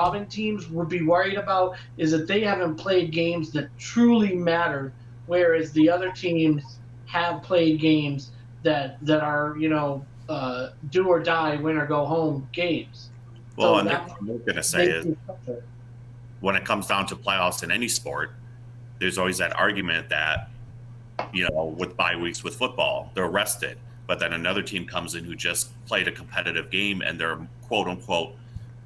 Robin teams would be worried about is that they haven't played games that truly matter, whereas the other teams have played games that are do or die, win or go home games. Well, So and that I'm going to say makes is me tougher. when it comes down to playoffs in any sport, there's always that argument that, with bye weeks with football, they're rested. But then another team comes in who just played a competitive game and they're quote unquote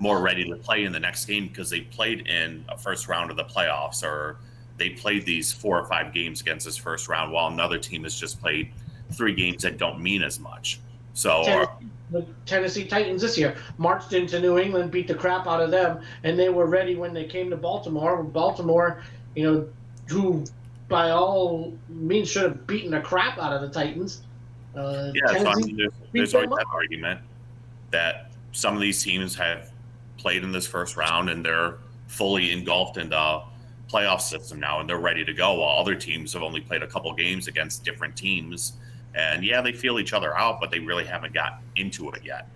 more ready to play in the next game because they played in a first round of the playoffs or they played these 4 or 5 games against this first round while another team has just played 3 games that don't mean as much. So, The Tennessee Titans this year marched into New England, beat the crap out of them, and they were ready when they came to Baltimore. Baltimore, who by all means should have beaten the crap out of the Titans. yeah, so I Tennessee mean, beat there's always them up. that argument that some of these teams have played in this first round and they're fully engulfed in the playoff system now and they're ready to go, while other teams have only played a couple games against different teams. And yeah, they feel each other out, but they really haven't got into it yet.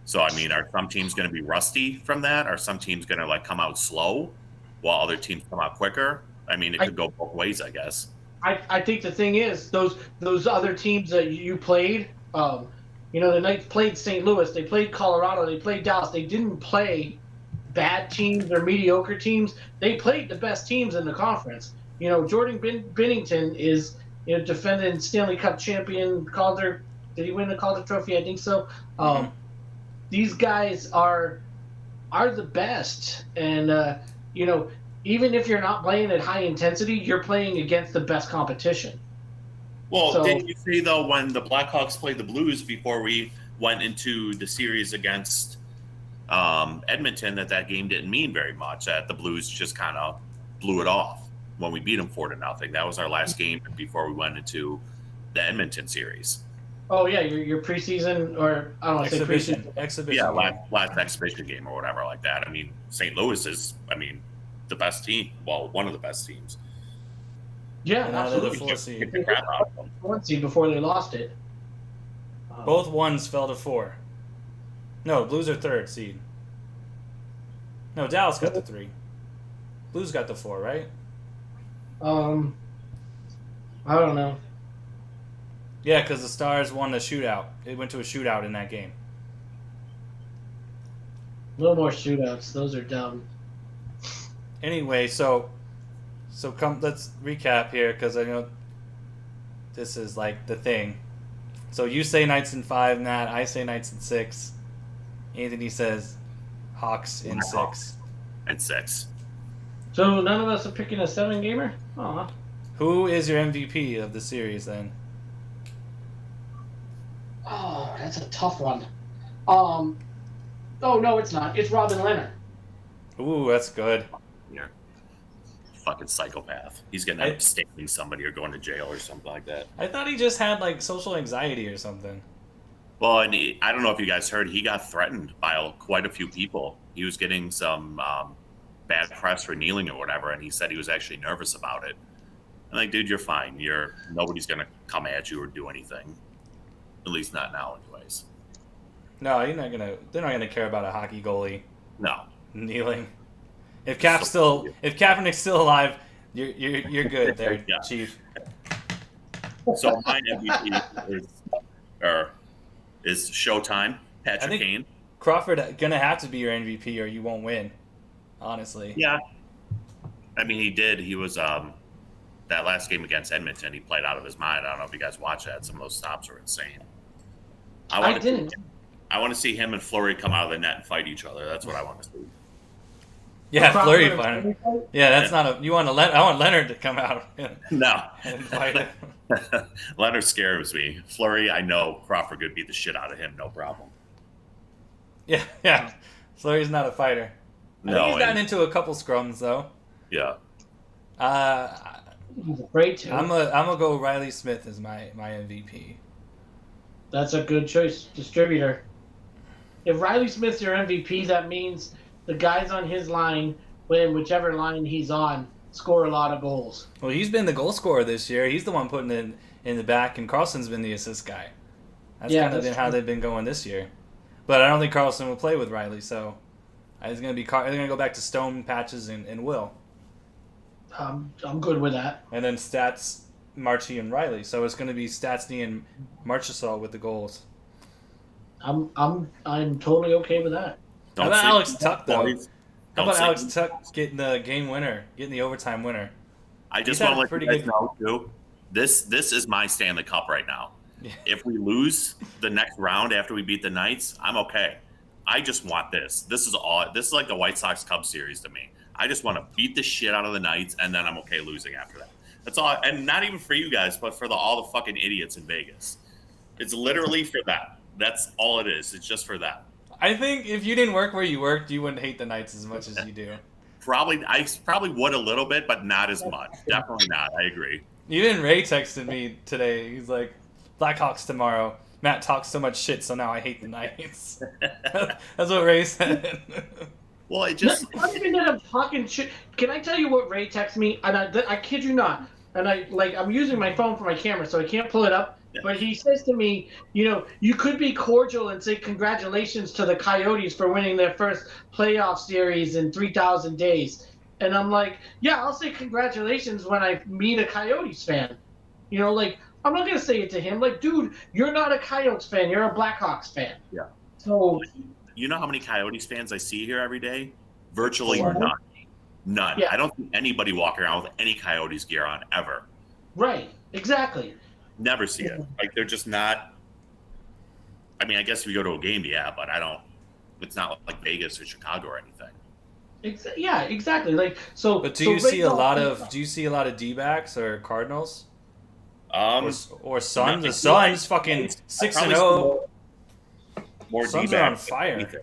So, I mean, are some teams going to be rusty from that? Are some teams going to come out slow while other teams come out quicker? I mean, it I, could go both ways, I guess. I think the thing is those other teams that you played, the Knights played St. Louis, they played Colorado, they played Dallas. They didn't play bad teams or mediocre teams. They played the best teams in the conference. Jordan Binnington is defending Stanley Cup champion Calder. Did he win the Calder Trophy? I think so. These guys are the best, and even if you're not playing at high intensity, you're playing against the best competition. Well, So didn't you say though when the Blackhawks played the Blues before we went into the series against Edmonton that game didn't mean very much? That the Blues just kind of blew it off when we beat them 4-0. That was our last game before we went into the Edmonton series. oh yeah, your preseason, or I don't want to say preseason. Yeah, Exhibition game. last exhibition game or whatever like that. I mean, St. Louis is, the best team. Well, one of the best teams. Yeah, And now they're the absolutely. 4 seed. Get the crap out of them. One seed before they lost it. Both ones fell to 4. No, Blues are 3rd seed. No, Dallas got the 3. Blues got the 4, right? I don't know. Yeah, because the Stars won the shootout. It went to a shootout in that game. No more shootouts. Those are dumb. Anyway, so let's recap here because I know this is like the thing. So you say Knights in 5, Matt. I say Knights in 6. Anthony says Hawks in 6. And 6. So none of us are picking a 7-gamer? Aw. Who is your MVP of the series then? Oh, that's a tough one. Oh, no, it's not. It's Robin Leonard. Ooh, that's good. Yeah. Fucking psychopath. He's going to end up sticking somebody or going to jail or something like that. I thought he just had like social anxiety or something. Well, and I don't know if you guys heard, he got threatened by quite a few people. He was getting some bad press for kneeling or whatever, and he said he was actually nervous about it. I'm like, dude, you're fine. Nobody's going to come at you or do anything. At least not now, anyways. No, they're not gonna care about a hockey goalie No. kneeling. If Kaepernick's still alive, you're good there, Yeah. Chief. So my MVP is Showtime, Patrick Kane. Crawford gonna have to be your MVP or you won't win. Honestly. Yeah. I mean, he did. He was that last game against Edmonton. He played out of his mind. I don't know if you guys watched that. Some of those stops were insane. I didn't. I want to see him and Fleury come out of the net and fight each other. That's what I want to see. Yeah, Crawford Fleury and fighting. Fleury? Yeah, that's not a. You want to I want Leonard to come out No. and fight him. Leonard scares me. Fleury, I know Crawford could beat the shit out of him, no problem. Yeah. Fleury's not a fighter. I think he's gotten into a couple scrums though. Yeah. He's afraid to. I'm gonna go Riley Smith as my MVP. That's a good choice, distributor. If Riley Smith's your MVP, that means the guys on his line, when whichever line he's on, score a lot of goals. Well, he's been the goal scorer this year. He's the one putting it in the back, and Carlson's been the assist guy. That's kind of been how they've been going this year. But I don't think Carlson will play with Riley, so It's gonna go back to Stone, Patches, and Will, I'm good with that. and then Stats, Marchie, and Riley. So it's gonna be Statsny and Marchessault with the goals. I'm totally okay with that. How Don't about sleep Alex on Tuck that, though? boys. How Don't about sleep Alex on Tuck getting the game winner, getting the overtime winner? I just He's want had to a let you pretty guys good- know too. This is my Stanley Cup right now. Yeah. If we lose the next round after we beat the Knights, I'm okay. I just want this. This is like the White Sox Cubs series to me. I just want to beat the shit out of the Knights, and then I'm okay losing after that. That's all. And not even for you guys, but for all the fucking idiots in Vegas. It's literally for that. That's all it is. It's just for that. I think if you didn't work where you worked, you wouldn't hate the Knights as much as you do. I probably would a little bit, but not as much. Definitely not. I agree. Even Ray texted me today. He's like, Blackhawks tomorrow. Matt talks so much shit, so now I hate the Knights. That's what Ray said. Well, it just Not even that I'm talking shit. Can I tell you what Ray texted me? And I kid you not. And I'm using my phone for my camera, so I can't pull it up. Yeah. But he says to me, you could be cordial and say congratulations to the Coyotes for winning their first playoff series in 3,000 days. And I'm like, yeah, I'll say congratulations when I meet a Coyotes fan. I'm not going to say it to him. Like, dude, you're not a Coyotes fan. You're a Blackhawks fan. Yeah. So, you know how many Coyotes fans I see here every day? Virtually Four. none. None. Yeah. I don't see anybody walking around with any Coyotes gear on ever. right, exactly. Never see it. Like, they're just not. I mean, I guess if you go to a game, yeah, but I don't. It's not like Vegas or Chicago or anything. Yeah, exactly. Like, so. But do so you see a Ray's lot all- of D-backs or Cardinals Um, or Suns? no, The Suns fucking 6-0. More Suns D-backs are on than fire. anything.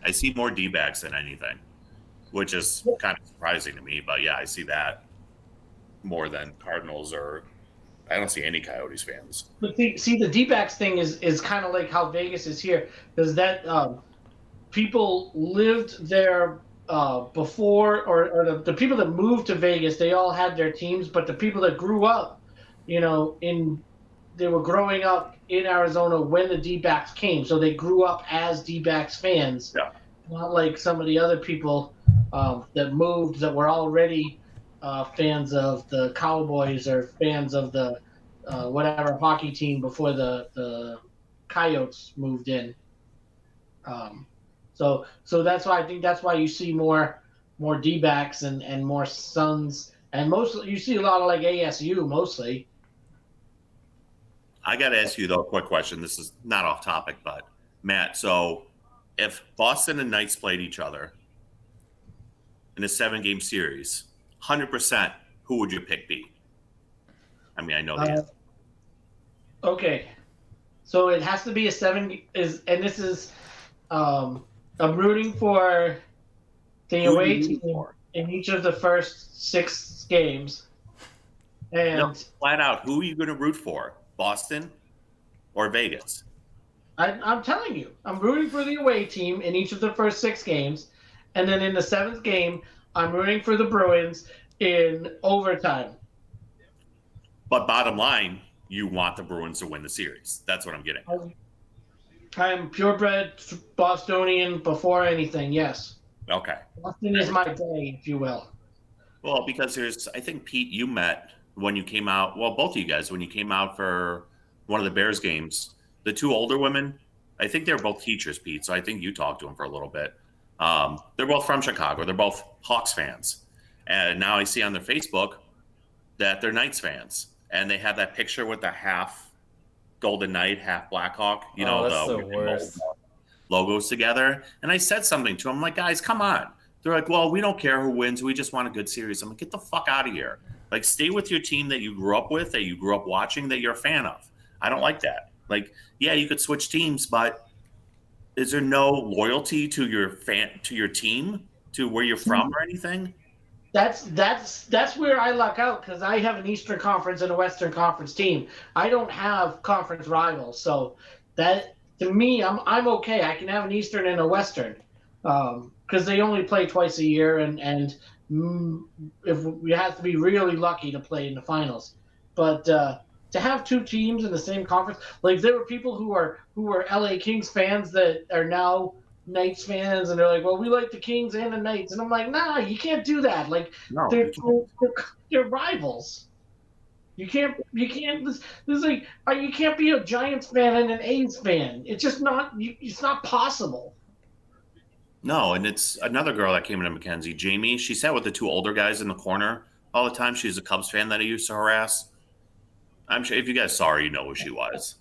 I see more D-backs than anything, which is kind of surprising to me. But yeah, I see that more than Cardinals, or I don't see any Coyotes fans. But see, the D-backs thing is kind of like how Vegas is here, because that people lived there before, or the people that moved to Vegas, they all had their teams, but the people that grew up, they were growing up in Arizona when the D-backs came, so they grew up as D-backs fans. Yeah. Not like some of the other people that moved that were already fans of the Cowboys or fans of the whatever hockey team before the Coyotes moved in. So that's why I think that's why you see more D-backs and more Suns, and mostly you see a lot of like ASU mostly. I got to ask you though a quick question. This is not off topic, but Matt, so if Boston and Knights played each other in a 7-game series, 100%, who would your pick be? I mean, I know the answer. Okay, so it has to be a 7 and this is I'm rooting for the Who are away you team rooting for? in each of the first 6 games, and No, flat out, who are you going to root for? Boston or Vegas? I'm telling you, I'm rooting for the away team in each of the first 6 games, and then in the 7th game, I'm rooting for the Bruins in overtime. But bottom line, you want the Bruins to win the series. That's what I'm getting. I'm purebred Bostonian before anything. Yes, Okay. Boston is my day, if you will. Well, because I think, Pete, you met when you came out. Well, both of you guys, when you came out for one of the Bears games, the 2 older women, I think they're both teachers, Pete. So I think you talked to them for a little bit. They're both from Chicago. They're both Hawks fans. And now I see on their Facebook that they're Knights fans. And they have that picture with the half Golden Knight, half Blackhawk, That's the with the worst. logos together. And I said something to them, I'm like, guys, come on. They're like, well, we don't care who wins. We just want a good series. I'm like, get the fuck out of here. Like, stay with your team that you grew up with, that you grew up watching, that you're a fan of. I don't like that. Like, yeah, you could switch teams, but is there no loyalty to your team, to where you're from or anything? That's where I luck out, because I have an Eastern Conference and a Western Conference team. I don't have conference rivals, so that to me, I'm okay. I can have an Eastern and a Western, because they only play twice a year, and if we have to be really lucky to play in the finals. But to have 2 teams in the same conference, like there were people who were LA Kings fans that are now Knights fans, and they're like, well, we like the Kings and the Knights, and I'm like, nah, you can't do that. Like, No, they're rivals. You can't. This is like you can't be a Giants fan and an A's fan. It's just not. It's not possible. no, and it's another girl that came into Mackenzie, Jamie. She sat with the two older guys in the corner all the time. She's a Cubs fan that I used to harass. I'm sure if you guys saw her, you know who she was.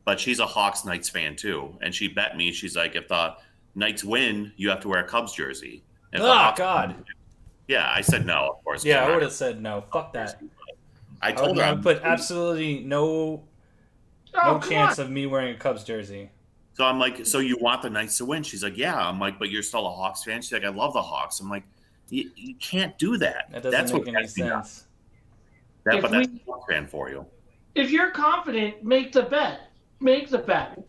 But she's a Hawks Knights fan too, and she bet me. She's like, if the Knights win, you have to wear a Cubs jersey. If the Oh Hawks God. win, yeah, I said no, of course. Yeah, I would have said no. Fuck that. I told her I would put absolutely no chance of me wearing a Cubs jersey. So I'm like, so you want the Knights to win? She's like, yeah. I'm like, but you're still a Hawks fan. She's like, I love the Hawks. I'm like, you can't do that. That doesn't make any sense. But that's a Hawks fan for you. If you're confident, make the bet. Make the bet.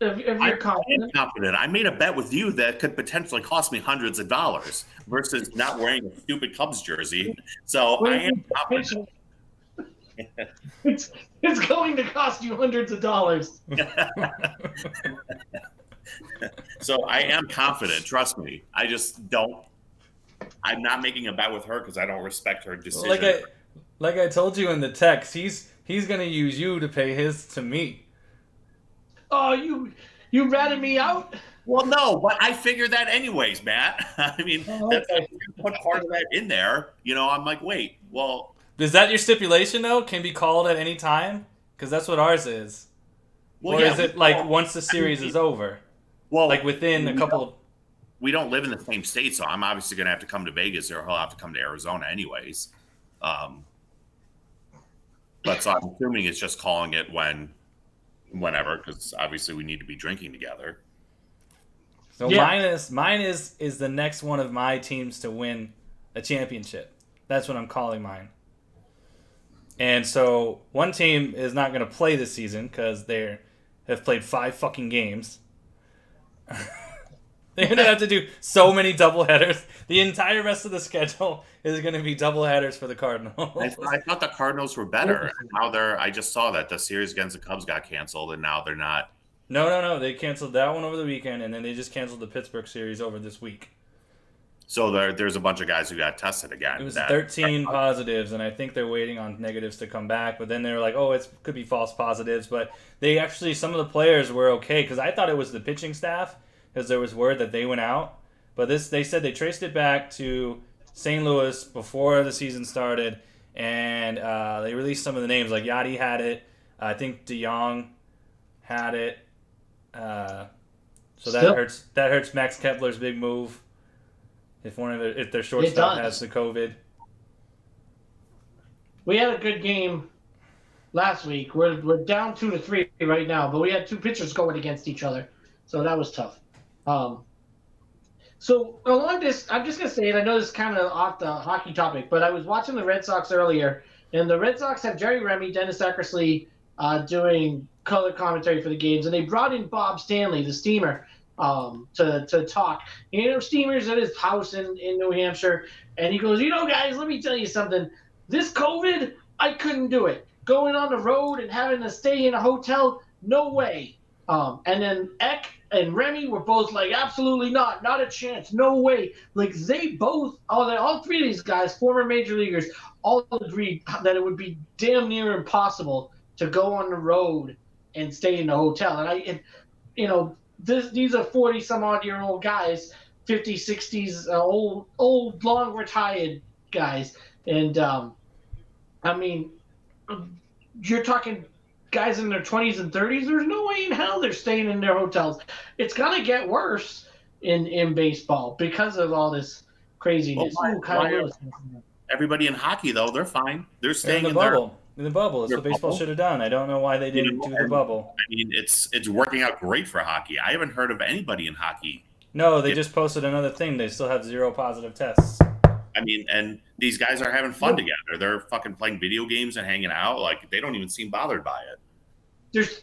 If you're confident. I made a bet with you that could potentially cost me hundreds of dollars versus not wearing a stupid Cubs jersey. So I am confident. It's going to cost you hundreds of dollars. So I am confident. Trust me. I just don't. I'm not making a bet with her because I don't respect her decision. Like I told you in the text, he's gonna use you to pay his to me. Oh, you ratted me out? Well, no, but I figured that anyways, Matt. I mean, that's put part of that in there. You know, I'm like, wait, well. Is that your stipulation, though? Can be called at any time? Because that's what ours is. Well, or is it like once the series is over? Well, like within a couple. We don't live in the same state, so I'm obviously going to have to come to Vegas, or he'll have to come to Arizona anyways. But so I'm assuming it's just calling it whenever, because obviously we need to be drinking together. So yeah. mine is the next one of my teams to win a championship. That's what I'm calling mine. And so one team is not going to play this season because they have played 5 fucking games. They're going to have to do so many doubleheaders. The entire rest of the schedule is going to be doubleheaders for the Cardinals. I thought the Cardinals were better. And now I just saw that the series against the Cubs got canceled, and now they're not. No. They canceled that one over the weekend, and then they just canceled the Pittsburgh series over this week. So there's a bunch of guys who got tested again. It was 13 positives, and I think they're waiting on negatives to come back. But then they were like, oh, it could be false positives. But they actually, some of the players were okay, because I thought it was the pitching staff, because there was word that they went out. But they said they traced it back to St. Louis before the season started, and they released some of the names. Like Yachty had it. I think DeYoung had it. So that hurts Max Kepler's big move. If their shortstop has the COVID. We had a good game last week. We're down 2-3 right now, but we had 2 pitchers going against each other, so that was tough. So along this, I'm just gonna say it. I know this is kind of off the hockey topic, but I was watching the Red Sox earlier, and the Red Sox have Jerry Remy, Dennis Eckersley doing color commentary for the games, and they brought in Bob Stanley, the Steamer. To talk. Steamer's at his house in New Hampshire, and he goes, guys, let me tell you something. This COVID, I couldn't do it. Going on the road and having to stay in a hotel, no way. And then Eck and Remy were both like, absolutely not a chance, no way. Like they both, all 3 of these guys, former major leaguers, all agreed that it would be damn near impossible to go on the road and stay in a hotel. And these are 40-some-odd-year-old guys, 50s, 60s, old, long retired guys. And, I mean, you're talking guys in their 20s and 30s. There's no way in hell they're staying in their hotels. It's going to get worse in baseball because of all this craziness. Everybody in hockey, though, they're fine. They're staying in the bubble. In the bubble. It's what baseball should have done. I don't know why they didn't do the bubble. I mean, it's working out great for hockey. I haven't heard of anybody in hockey. No, they just posted another thing. They still have 0 positive tests. I mean, and these guys are having fun together. They're fucking playing video games and hanging out. Like, they don't even seem bothered by it.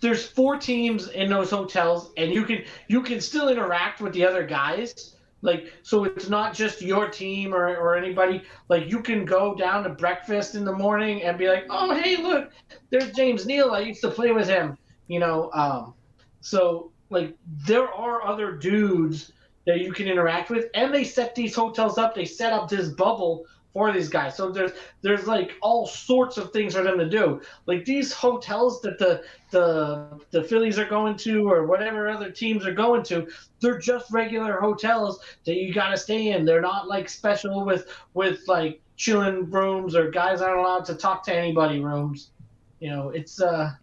There's 4 teams in those hotels, and you can still interact with the other guys. Like, so it's not just your team or anybody. Like, you can go down to breakfast in the morning and be like, oh, hey, look, there's James Neal. I used to play with him, So like there are other dudes that you can interact with, and they set these hotels up. They set up this bubble for these guys. So there's like all sorts of things for them to do. Like these hotels that the Phillies are going to, or whatever other teams are going to, they're just regular hotels that you got to stay in. They're not like special with like chilling rooms or guys aren't allowed to talk to anybody rooms. It's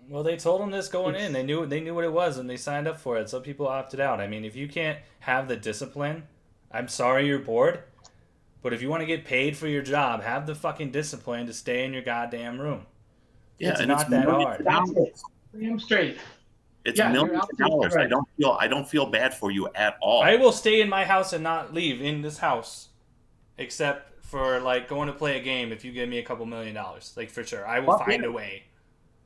Well, they told them this going in. They knew what it was, and they signed up for it. Some people opted out. I mean, if you can't have the discipline, I'm sorry you're bored, but if you want to get paid for your job, have the fucking discipline to stay in your goddamn room. Yeah, it's and not that hard. That's it. I'm straight. It's millions of dollars. Right. I don't feel bad for you at all. I will stay in my house and not leave in this house, except for like going to play a game. If you give me a couple $1 million, like for sure, I will find a way.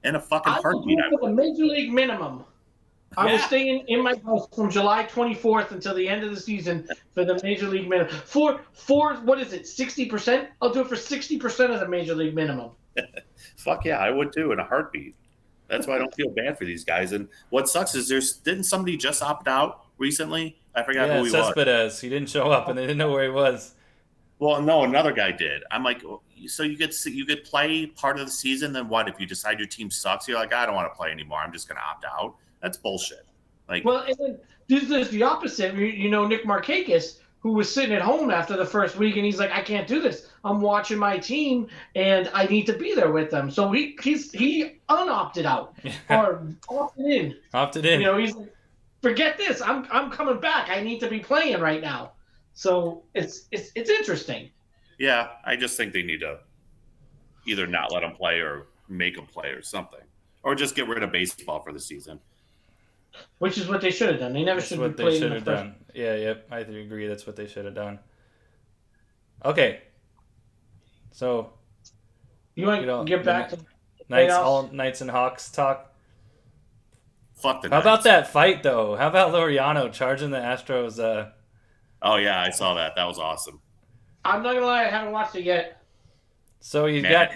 In a fucking I heartbeat. was for the major league minimum. I was staying in my house from July 24th until the end of the season for the major league minimum. For what is it, 60%? I'll do it for 60% of the major league minimum. Fuck yeah, I would too in a heartbeat. That's why I don't feel bad for these guys. And what sucks is didn't somebody just opt out recently? I forgot who he was. Cespedes. He didn't show up, and they didn't know where he was. Well, no, another guy did. I'm like, so you could play part of the season. Then what if you decide your team sucks? You're like, I don't want to play anymore. I'm just going to opt out. That's bullshit. Like, well, and then there's the opposite. Nick Markakis, who was sitting at home after the first week, and he's like, I can't do this. I'm watching my team, and I need to be there with them. So he unopted out or opted in. Opted in. He's like, forget this. I'm coming back. I need to be playing right now. So it's interesting. Yeah, I just think they need to either not let them play or make them play or something, or just get rid of baseball for the season. Which is what they should have done. They never should have played. They should have done. Yeah, yep. I agree. That's what they should have done. Okay. So. You want to get back to Knights and Hawks talk? Fuck the How Knights. about that fight though? How about Laureano charging the Astros? Oh yeah, I saw that. That was awesome. I'm not gonna lie, I haven't watched it yet. So you got.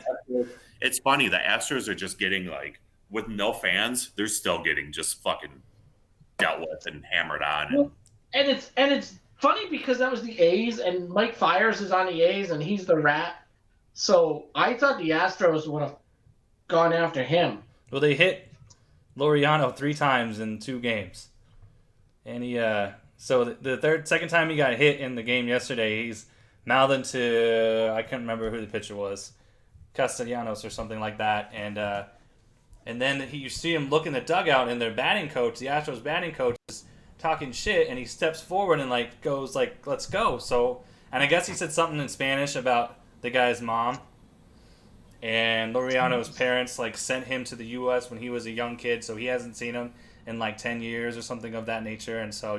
It's funny. The Astros are just getting like, with no fans, they're still getting just fucking dealt with and hammered on. And it's funny because that was the A's, and Mike Fiers is on the A's, and he's the rat. So I thought the Astros would have gone after him. Well, they hit Laureano 3 times in 2 games, and he. So the second time he got hit in the game yesterday, he's mouthing to, I can't remember who the pitcher was, Castellanos or something like that, and then you see him look in the dugout, and their batting coach, the Astros batting coach, is talking shit, and he steps forward and like goes like, "Let's go." So, and I guess he said something in Spanish about the guy's mom, and Laureano's parents like sent him to the U.S. when he was a young kid, so he hasn't seen him in like 10 years or something of that nature, and so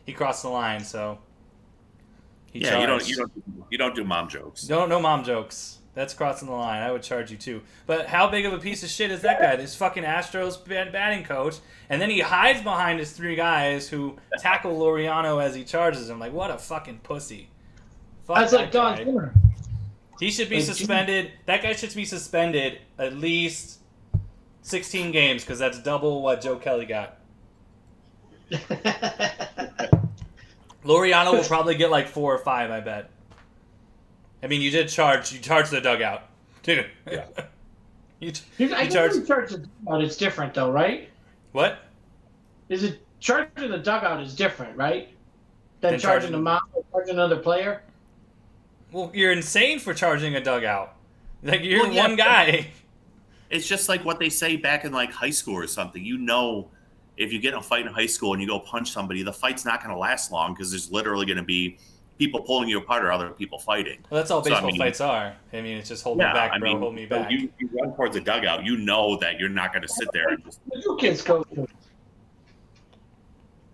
he crossed the line. So he charged. You don't do mom jokes. No mom jokes. That's crossing the line. I would charge you too. But how big of a piece of shit is that guy? This fucking Astros batting coach. And then he hides behind his 3 guys who tackle Laureano as he charges him. Like, what a fucking pussy. Fuck That's that like Don guy. Zimmer. He should be suspended. That guy should be suspended at least 16 games because that's double what Joe Kelly got. Laureano will probably get like 4 or 5, I bet. I mean, you charged the dugout. Dude. Yeah. I charge the dugout. It's different, though, right? What? Is it charging the dugout is different, right? Than charging the mound or charging another player? Well, you're insane for charging a dugout. Like, you're one guy. It's just like what they say back in like high school or something. If you get in a fight in high school and you go punch somebody, the fight's not going to last long because there's literally going to be people pulling you apart or other people fighting. Well, that's all baseball fights are. I mean, it's just hold me back, bro. Hold me back. You run towards the dugout. You know that you're not going to sit there and just. What did you kids go to?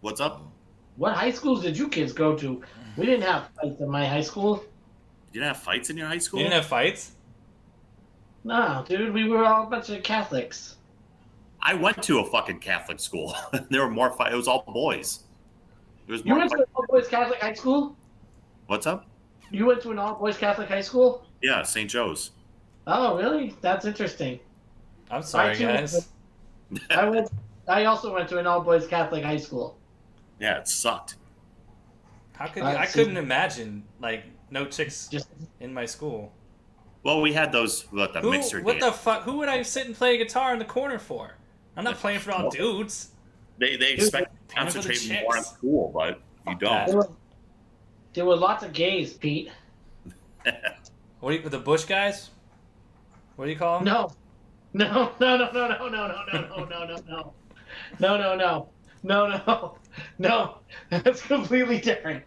What's up? What high schools did you kids go to? We didn't have fights in my high school. You didn't have fights in your high school? You didn't have fights? No, dude. We were all a bunch of Catholics. I went to a fucking Catholic school. There were more fights. It was all boys. You went to an all-boys Catholic high school? What's up? You went to an all-boys Catholic high school? Yeah, St. Joe's. Oh, really? That's interesting. I'm sorry, guys. I I also went to an all-boys Catholic high school. Yeah, it sucked. How could you? I couldn't imagine like no chicks Just in my school. Well, we had those the mixer What dance. the fuck? Who would I sit and play guitar in the corner for? I'm not playing for all dudes. They expect you to Playing for the concentrate more on chicks. school, but you Fuck don't. that. there were lots of gays, Pete. What do you, the Bush guys? What do you call them? No, no, no, no, no, no, no, no, no, no, no, no, no, no, no, no, no, no. That's completely different.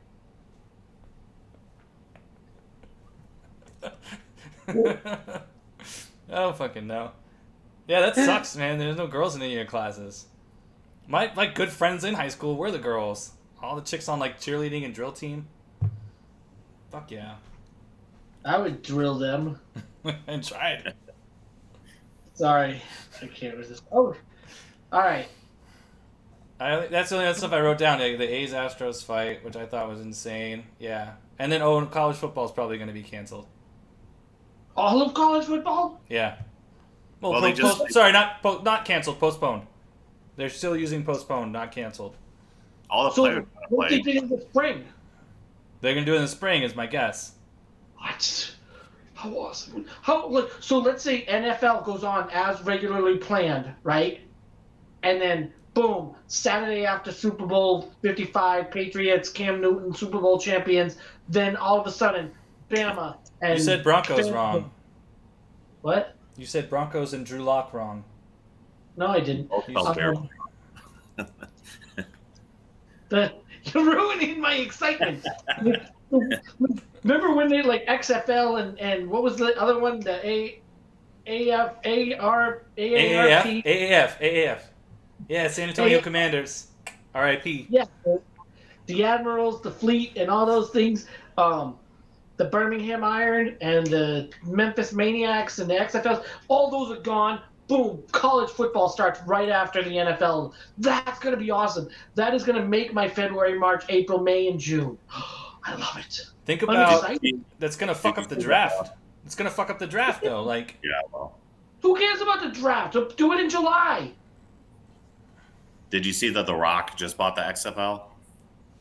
I don't fucking know. Yeah, that sucks, man. There's no girls in any of your classes. My good friends in high school were the girls. All the chicks on like cheerleading and drill team. Fuck yeah. I would drill them. And tried. Sorry, I can't resist. Oh, all right. That's the only other stuff I wrote down. The A's Astros fight, which I thought was insane. Yeah, and then college football is probably going to be canceled. All of college football? Yeah. Well, they just- sorry, not canceled. Postponed. They're still using postponed, not canceled. All the So players want to what they play. did in the spring? They're going to do it in the spring, is my guess. What? How awesome! So let's say NFL goes on as regularly planned, right? And then boom, Saturday after Super Bowl 55, Patriots, Cam Newton, Super Bowl champions. Then all of a sudden, Bama and You said Broncos wrong. What? You said Broncos and Drew Lock wrong. No, I didn't. Both felt terrible. You're ruining my excitement. Remember when they like XFL and what was the other one? The AAF. Yeah, San Antonio AAF. Commanders. R.I.P. Yeah, the Admirals, the Fleet, and all those things. The Birmingham Iron and the Memphis Maniacs and the XFLs. All those are gone. Boom! College football starts right after the NFL. That's gonna be awesome. That is gonna make my February, March, April, May, and June. I love it. Think I'm about excited. that's gonna fuck up the draft. It's gonna fuck up the draft though. Like, Yeah, well. Who cares about the draft? Do it in July. Did you see that The Rock just bought the XFL?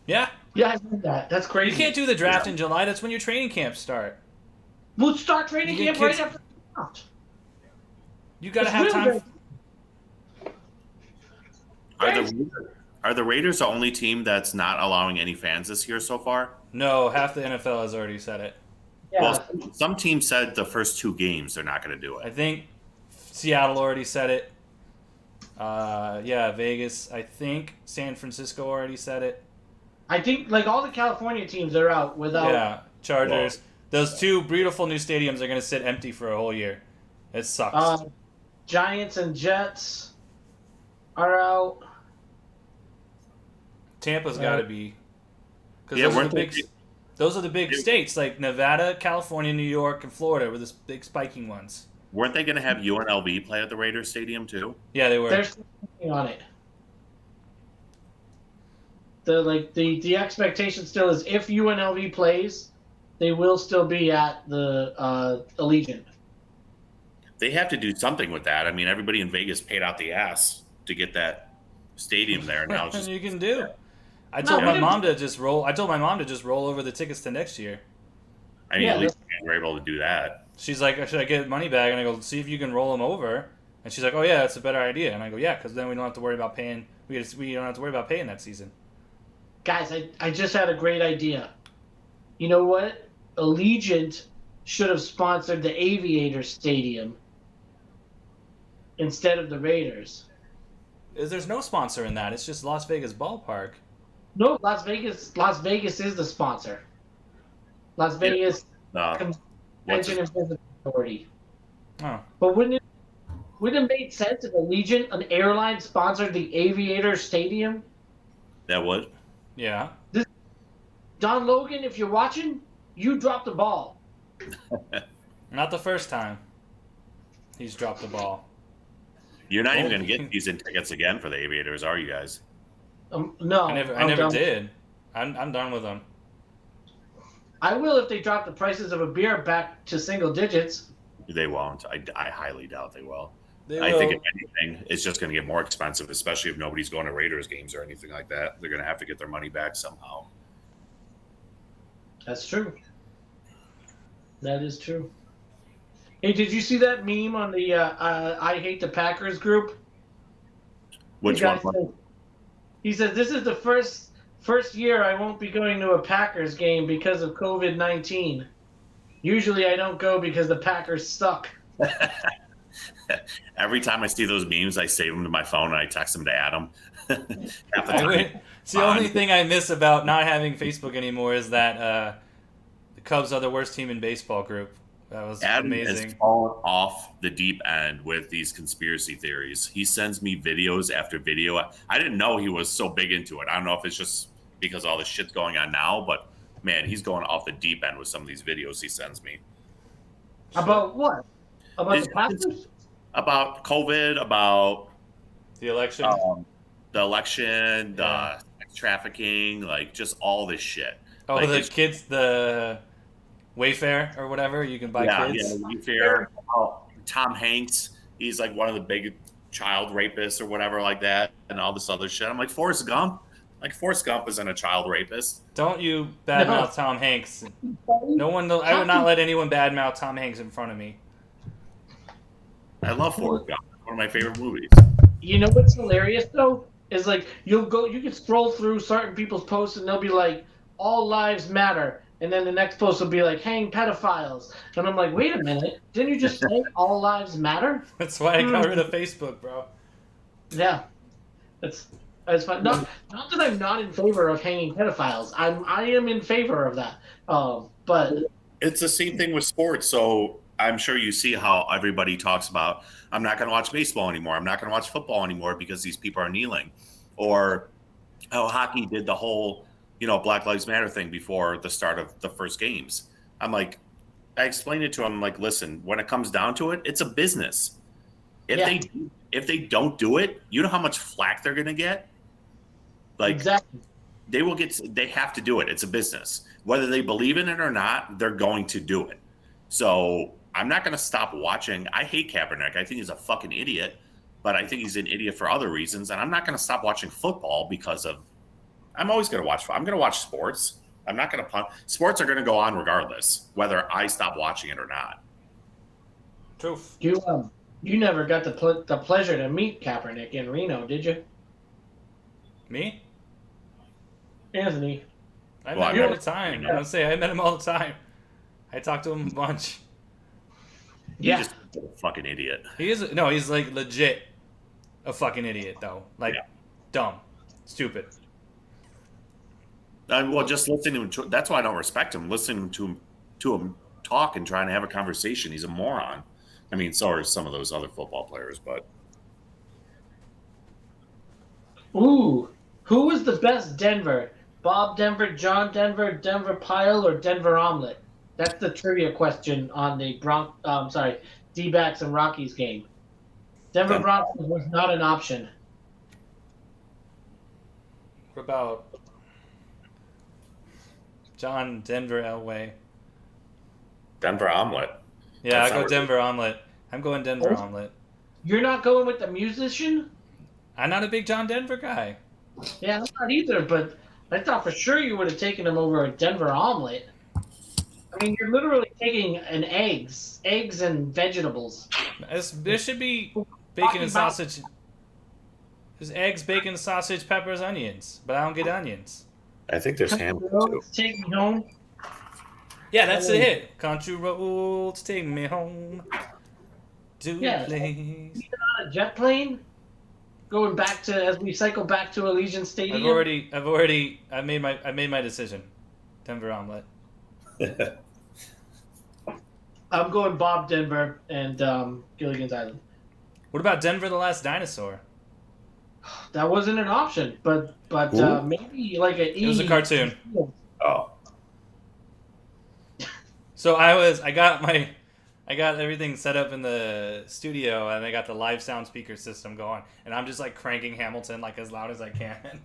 yeah, Yeah, I heard that. That's crazy. you can't do the draft in July. That's when your training camps start. We'll start training You get camp right kids- after the draft. You gotta It's have really time. Are the Raiders the only team that's not allowing any fans this year so far? No, half the NFL has already said it. Yeah. Well, some teams said the first 2 games they're not going to do I it. think Seattle already said it. Yeah, Vegas. I think San Francisco already said it. I think like all the California teams are out without. Yeah, Chargers. Those 2 beautiful new stadiums are gonna sit empty for a whole year. It sucks. Giants and Jets are out. Tampa's got to be, because Yeah, those are the weren't big. they- Those are the big states like Nevada, California, New York, and Florida were the big spiking ones. Weren't they going to have UNLV play at the Raiders Stadium too? Yeah, they were. They're still working on it. The expectation still is if UNLV plays, they will still be at the Allegiant. They have to do something with that. I mean, everybody in Vegas paid out the ass to get that stadium there. Now it's Nothing just you can do. I No, told we my didn't- mom to just roll. I told my mom to just roll over the tickets to next year. I mean, Yeah, at least we're able to do that. She's like, "Should I get money back?" And I go, "See if you can roll them over." And she's like, "Oh yeah, that's a better idea." And I go, "Yeah, because then we don't have to worry about paying. We don't have to worry about paying that season." Guys, I just had a great idea. You know what? Allegiant should have sponsored the Aviator Stadium instead of the Raiders. There's no sponsor in that. It's just Las Vegas Ballpark. No, Las Vegas is the sponsor. Las Vegas What's Convention and Visitors Authority. Oh, But wouldn't it make sense if Allegiant, an airline, sponsored the Aviator Stadium? that would? yeah. Don Logan, if you're watching, you dropped the ball. Not the first time. He's dropped the ball. You're not even going to get season tickets again for the Aviators, are you guys? No, I I'm never done. did. I'm done with them. I will if they drop the prices of a beer back to single digits. They won't. I highly doubt they will. I think if anything, it's just going to get more expensive, especially if nobody's going to Raiders games or anything like that. They're going to have to get their money back somehow. That's true. That is true. Hey, did you see that meme on the I Hate the Packers group? Which one? He said, "This is the first year I won't be going to a Packers game because of COVID-19. Usually I don't go because the Packers suck." Every time I see those memes, I save them to my phone and I text them to Adam. It's the only thing I miss about not having Facebook anymore is that the Cubs are the worst team in baseball group. That was Adam amazing. has fallen off the deep end with these conspiracy theories. He sends me videos after video. I didn't know he was so big into it. I don't know if it's just because all this shit's going on now, but man, he's going off the deep end with some of these videos he sends me. About what? About the Packers? About COVID, about The election. The sex trafficking, like just all this shit. Oh, like the kids, the Wayfair or whatever, you can buy kids. Yeah, Wayfair. Oh, Tom Hanks, he's like one of the big child rapists or whatever like that, and all this other shit. I'm like, Forrest Gump? Like, Forrest Gump isn't a child rapist. Don't you badmouth Tom Hanks. No one, I would not let anyone badmouth Tom Hanks in front of me. I love Forrest Gump. It's one of my favorite movies. You know what's hilarious though? Is like you can scroll through certain people's posts and they'll be like, "All lives matter," and then the next post will be like, "Hang pedophiles," and I'm like, "Wait a minute, didn't you just say all lives matter?" That's why I got rid of Facebook, bro. Yeah, that's fine. Not that I'm not in favor of hanging pedophiles. I am in favor of that. But it's the same thing with sports. So I'm sure you see how everybody talks about, I'm not going to watch baseball anymore. I'm not going to watch football anymore because these people are kneeling. Or how hockey did the whole, Black Lives Matter thing before the start of the first games. I'm like, I explained it to them, like, listen, when it comes down to it, it's a business. If they don't do it, you know how much flack they're going to get? Like, exactly. They have to do it. It's a business. Whether they believe in it or not, they're going to do it. So I'm not going to stop watching. I hate Kaepernick. I think he's a fucking idiot, but I think he's an idiot for other reasons. And I'm not going to stop watching football because of, I'm always going to watch. I'm going to watch sports. I'm not going to punt. Sports are going to go on regardless, whether I stop watching it or not. Truth. You never got the pleasure to meet Kaepernick in Reno, did you? Me? Anthony. I met him all the time. I would say I met him all the time. I talked to him a bunch. Yeah. He's just a fucking idiot. He's like legit a fucking idiot though. Like dumb, stupid. Well, just listening to him, that's why I don't respect him. Listening to him talk and trying to have a conversation, he's a moron. I mean, so are some of those other football players, but. Ooh, who was the best Denver? Bob Denver, John Denver, Denver Pile, or Denver Omelet? That's the trivia question on the D-backs and Rockies game. Denver Broncos was not an option. What about John Denver Elway? Denver Omelet. Yeah, I go Denver Omelet. I'm going Denver Omelet. You're not going with the musician? I'm not a big John Denver guy. Yeah, I'm not either, but I thought for sure you would have taken him over a Denver Omelet. I mean, you're literally taking eggs and vegetables. There should be bacon and sausage. There's eggs, bacon, sausage, peppers, onions, but I don't get onions. I think there's ham too. Take me home. Yeah, that's the hit. Country roads take me home. To place. Even on a jet plane, going back to as we cycle back to Allegiant Stadium. I made my decision. Denver Omelet. I'm going Bob Denver and Gilligan's Island. What about Denver the Last Dinosaur? That wasn't an option, but maybe like a. It was a cartoon. Oh. So I got everything set up in the studio, and I got the live sound speaker system going, and I'm just like cranking Hamilton like as loud as I can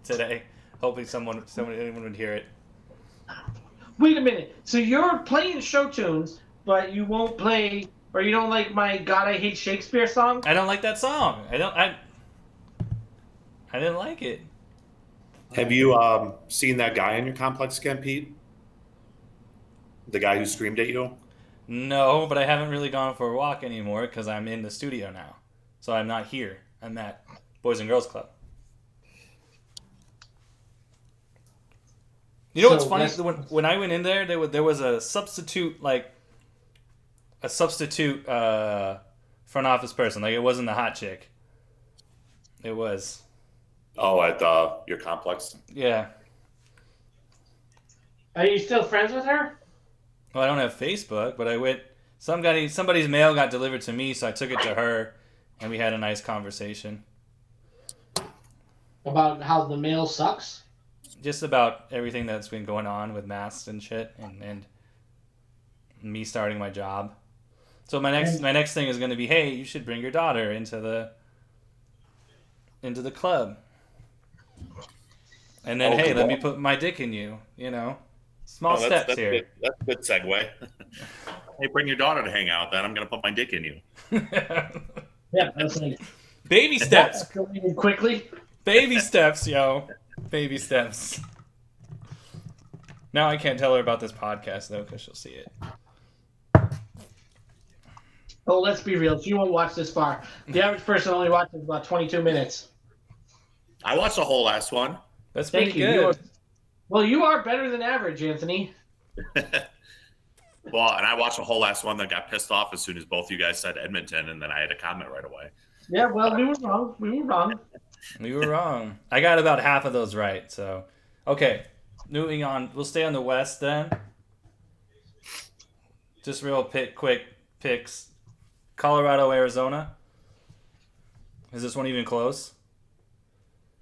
today, hoping anyone would hear it. Wait a minute. So you're playing show tunes, but you won't play Or you don't like my God I Hate Shakespeare song? I don't like that song. I didn't like it. Have you seen that guy in your complex again, Pete? The guy who screamed at you? No, but I haven't really gone for a walk anymore because I'm in the studio now. So I'm not here. I'm at Boys and Girls Club. You know what's funny? When I went in there, there was a substitute front office person. Like, it wasn't the hot chick. It was. Oh, at your complex? Yeah. Are you still friends with her? Well, I don't have Facebook, but I went. Somebody's mail got delivered to me, so I took it to her, and we had a nice conversation. About how the mail sucks? Just about everything that's been going on with masks and shit, and me starting my job. So my next thing is going to be, hey, you should bring your daughter into the club. And then, hey, let me put my dick in you. You know, small steps that's here. Good. That's a good segue. Hey, bring your daughter to hang out. Then I'm going to put my dick in you. Yeah, that's like baby steps. Quickly. Baby steps, yo. Baby steps. Now I can't tell her about this podcast though, because she'll see it. Oh, let's be real. She won't watch this far. The average person only watches about 22 minutes. I watched the whole last one. That's pretty Thank you. good. You are better than average, Anthony. Well, and I watched the whole last one that got pissed off as soon as both you guys said Edmonton, and then I had to comment right away. Yeah, well, we were wrong. We were wrong. I got about half of those right. So, okay, moving on. We'll stay on the West then. Just real quick picks. Colorado, Arizona. Is this one even close?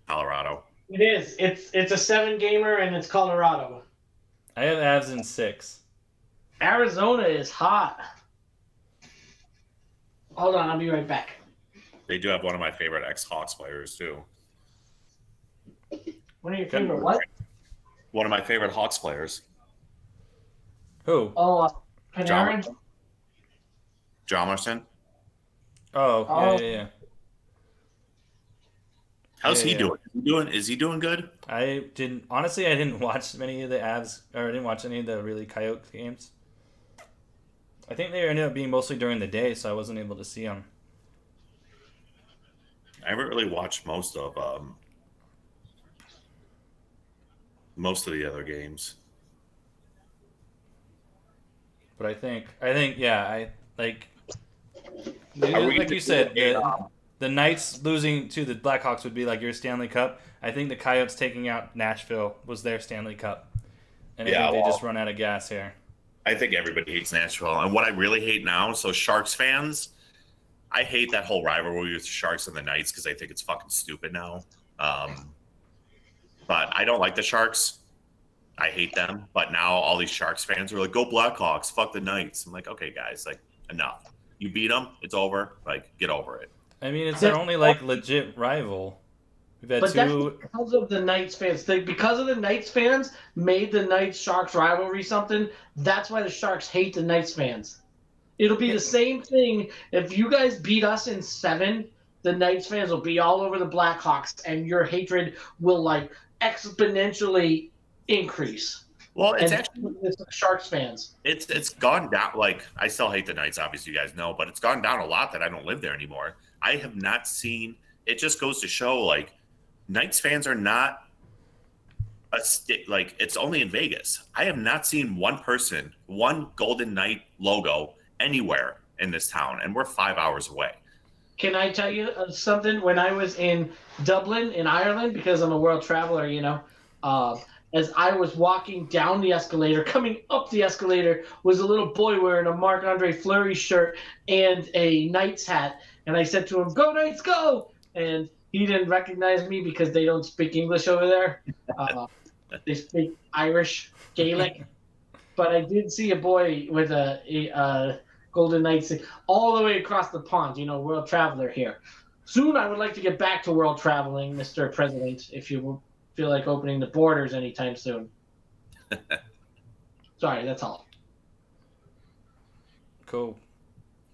Colorado. It is. It's a 7-gamer, and it's Colorado. I have Avs in 6. Arizona is hot. Hold on, I'll be right back. They do have one of my favorite ex-Hawks players, too. One of your favorite what? One of my favorite Hawks players. Who? Oh, Panarin? Jomerson. Oh, yeah. How's he doing? Is he doing good? I didn't watch many of the Avs, or I didn't watch any of the really Coyote games. I think they ended up being mostly during the day, so I wasn't able to see them. I haven't really watched most of the other games. But I think, yeah, like you said, the Knights losing to the Blackhawks would be like your Stanley Cup. I think the Coyotes taking out Nashville was their Stanley Cup. And I think they just run out of gas here. I think everybody hates Nashville. And what I really hate now, so Sharks fans, I hate that whole rivalry with the Sharks and the Knights because I think it's fucking stupid now. But I don't like the Sharks. I hate them. But now all these Sharks fans are like, go Blackhawks, fuck the Knights. I'm like, okay, guys, like, enough. You beat them, it's over. Like, get over it. I mean, it's their only, like, legit rival. We've had That's because of the Knights fans. Because of the Knights fans made the Knights-Sharks rivalry something. That's why the Sharks hate the Knights fans. It'll be the same thing if you guys beat us in 7. The Knights fans will be all over the Blackhawks, and your hatred will like exponentially increase. Well, it's actually Sharks fans. It's gone down. Like, I still hate the Knights, obviously you guys know, but it's gone down a lot that I don't live there anymore. I have not seen. It just goes to show like Knights fans are not like it's only in Vegas. I have not seen one person, one Golden Knight logo anywhere in this town, and we're 5 hours away. Can I tell you something? When I was in Dublin, in Ireland, because I'm a world traveler, as I was walking down the escalator, coming up the escalator was a little boy wearing a Marc-Andre Fleury shirt and a Knights hat. And I said to him, "Go Knights, go!" And he didn't recognize me because they don't speak English over there. They speak Irish, Gaelic. But I did see a boy with a Golden Knights all the way across the pond, world traveler here. Soon I would like to get back to world traveling, Mr. President, if you feel like opening the borders anytime soon. Sorry, that's all. Cool.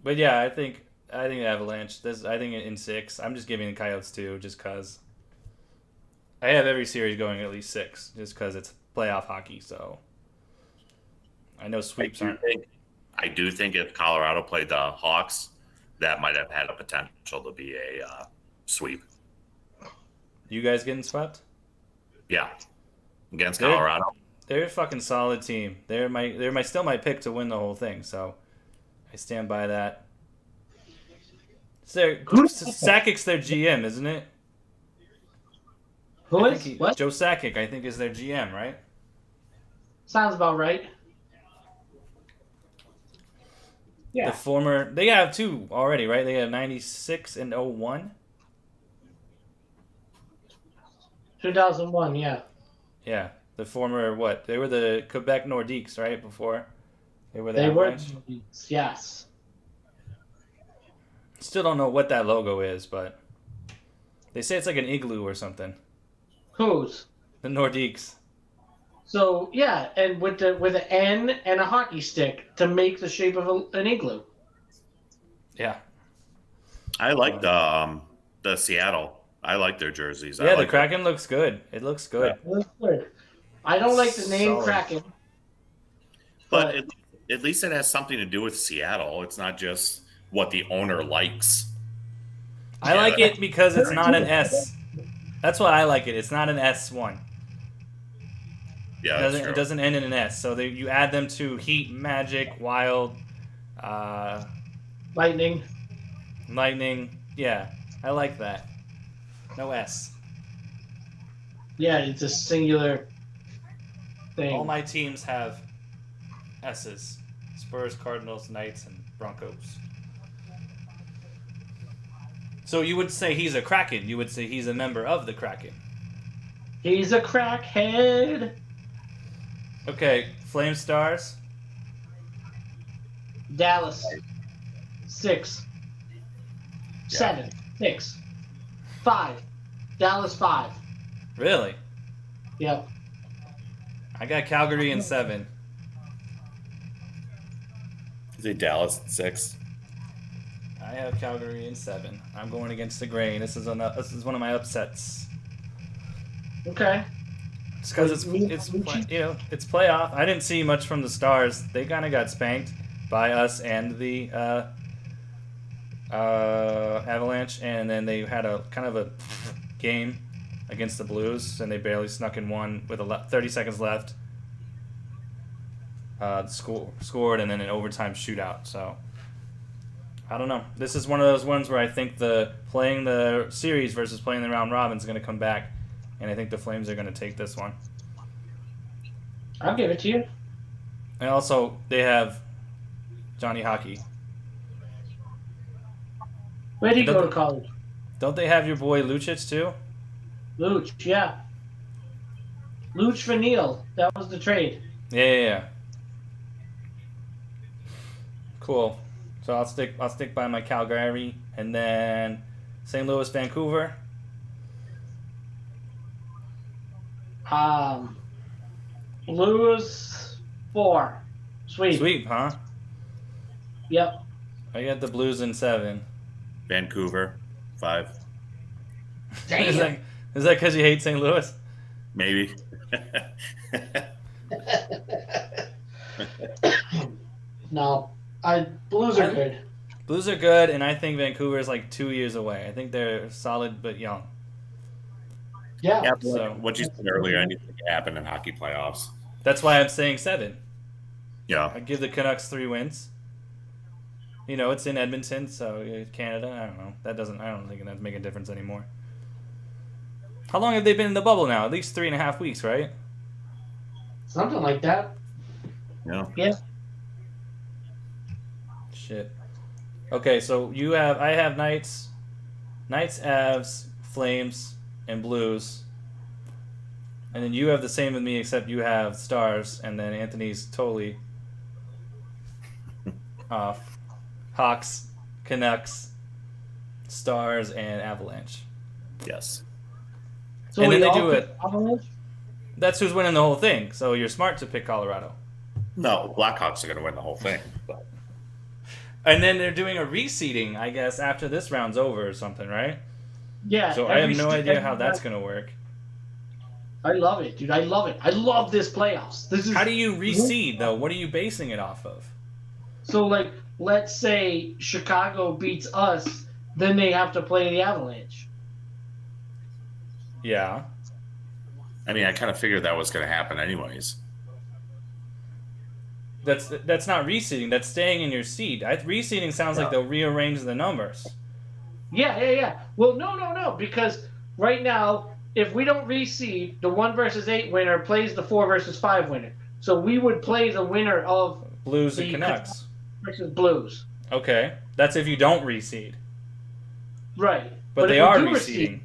But yeah, I think Avalanche. I think in 6. I'm just giving the Coyotes 2 just because I have every series going at least 6 just because it's playoff hockey. So I know sweeps aren't. I do think if Colorado played the Hawks, that might have had a potential to be a sweep. You guys getting swept? Yeah, against Colorado. They're a fucking solid team. They're still my pick to win the whole thing. So I stand by that. Sakic's their GM, isn't it? Who is? What? Joe Sakic, I think, is their GM, right? Sounds about right. Yeah. They have 2 already, right? They have 96 and 01. 2001, yeah. Yeah, the former what? They were the Quebec Nordiques, right? Before they were the They were, Avalanche. yes. Still don't know what that logo is, but they say it's like an igloo or something. Whose? The Nordiques. So yeah, and with an N and a hockey stick to make the shape of an igloo. Yeah. I like the Seattle. I like their jerseys. Yeah, the Kraken looks good. It looks good. It looks good. I don't like the name Solid. Kraken. But at least it has something to do with Seattle. It's not just what the owner likes. I like it because it's not an S. That's why I like it. It's not an S1. Yeah, It doesn't end in an S. So you add them to Heat, Magic, Wild, Lightning. Yeah, I like that. No S. Yeah, it's a singular thing. All my teams have S's. Spurs, Cardinals, Knights, and Broncos. So you would say he's a Kraken. You would say he's a member of the Kraken. He's a crackhead. Okay, Flame Stars. Dallas. 6. 7. 6. 5. Dallas 5. Really? Yep. I got Calgary in 7. Is it Dallas at 6? I have Calgary in 7. I'm going against the grain. This is one of my upsets. Okay. It's because it's playoff. I didn't see much from the Stars. They kind of got spanked by us and the Avalanche, and then they had a kind of a game against the Blues, and they barely snuck in one with 30 seconds left. Scored, and then an overtime shootout. So I don't know. This is one of those ones where I think playing the series versus playing the round robin is going to come back, and I think the Flames are going to take this one. I'll give it to you. And also, they have Johnny Hockey. Where did he go to college? Don't they have your boy Lucic too? Luch, yeah. Luch for Neil. That was the trade. Yeah. Cool. So I'll stick by my Calgary, and then St. Louis, Vancouver. Blues 4. Sweep, huh? Yep. I got the Blues in 7. Vancouver 5. Damn. Is that because you hate St. Louis? Maybe. No. Blues are good. Blues are good, and I think Vancouver is like 2 years away. I think they're solid but young. Yeah. So what you said earlier, anything can happen in hockey playoffs. That's why I'm saying 7. Yeah. I give the Canucks 3 wins. It's in Edmonton, so Canada. I don't know. I don't think that makes a difference anymore. How long have they been in the bubble now? At least 3.5 weeks, right? Something like that. Yeah. Shit. Okay, so I have Knights, Avs, Flames, and Blues. And then you have the same with me, except you have Stars, and then Anthony's totally off. Hawks, Canucks, Stars, and Avalanche. Yes. So and then we they all do pick it. Avalanche? That's who's winning the whole thing. So you're smart to pick Colorado. No, Blackhawks are going to win the whole thing. But And then they're doing a reseeding, I guess, after this round's over or something, right? Yeah. So I have no idea how that's going to work. I love it, dude. I love it. I love this playoffs. This is How do you reseed, though? What are you basing it off of? so like. Let's say Chicago beats us, then they have to play the Avalanche. Yeah. I mean, I kind of figured that was going to happen anyways. That's not reseeding. That's staying in your seed. Reseeding sounds like they'll rearrange the numbers. Yeah. Well, no, because right now, if we don't reseed, the 1 versus 8 winner plays the 4 versus 5 winner. So we would play the winner of Blues and Canucks versus Blues. Okay, that's if you don't reseed. Right, but they are reseeding.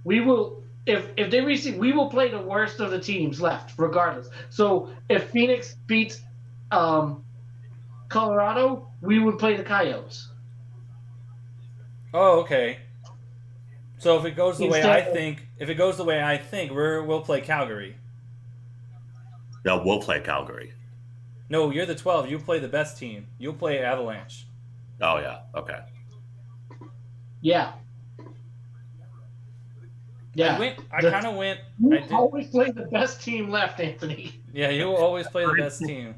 We will, if they reseed, we will play the worst of the teams left, regardless. So if Phoenix beats Colorado, we would play the Coyotes. Oh, okay. So if it goes the way I think, we'll play Calgary. No, we'll play Calgary. No, you're the 12. You play the best team. You'll play Avalanche. Oh, yeah. Okay. Yeah. I kind of went. You always play the best team left, Anthony. Yeah, you always play the best team.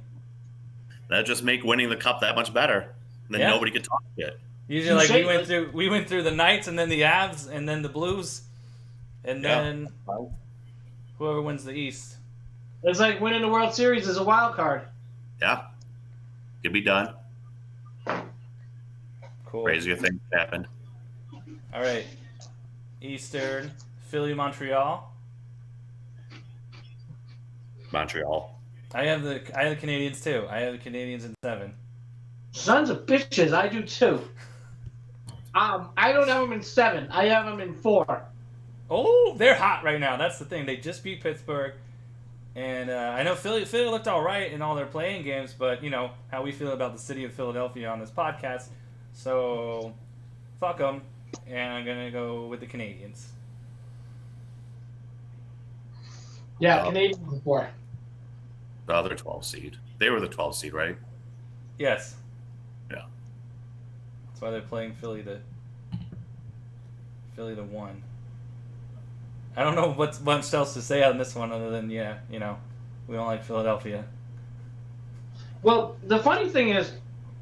That just make winning the cup that much better. Then nobody could talk it. Usually, we went through the Knights and then the Avs and then the Blues, and then whoever wins the East. It's like winning the World Series is a wild card. Yeah. Could be done. Cool. Crazier things happened. All right. Eastern, Philly, Montreal. Montreal. I have the Canadians too. I have the Canadians in 7. Sons of bitches, I do too. I don't have them in 7. I have them in 4. Oh, they're hot right now. That's the thing. They just beat Pittsburgh. And I know Philly looked all right in all their playing games, but you know how we feel about the city of Philadelphia on this podcast. So, fuck them, and I'm gonna go with the Canadians. Yeah, Canadians in 4. The other 12 seed. They were the 12 seed, right? Yes. Yeah. That's why they're playing Philly to 1. I don't know what's much else to say on this one other than, we don't like Philadelphia. Well, the funny thing is...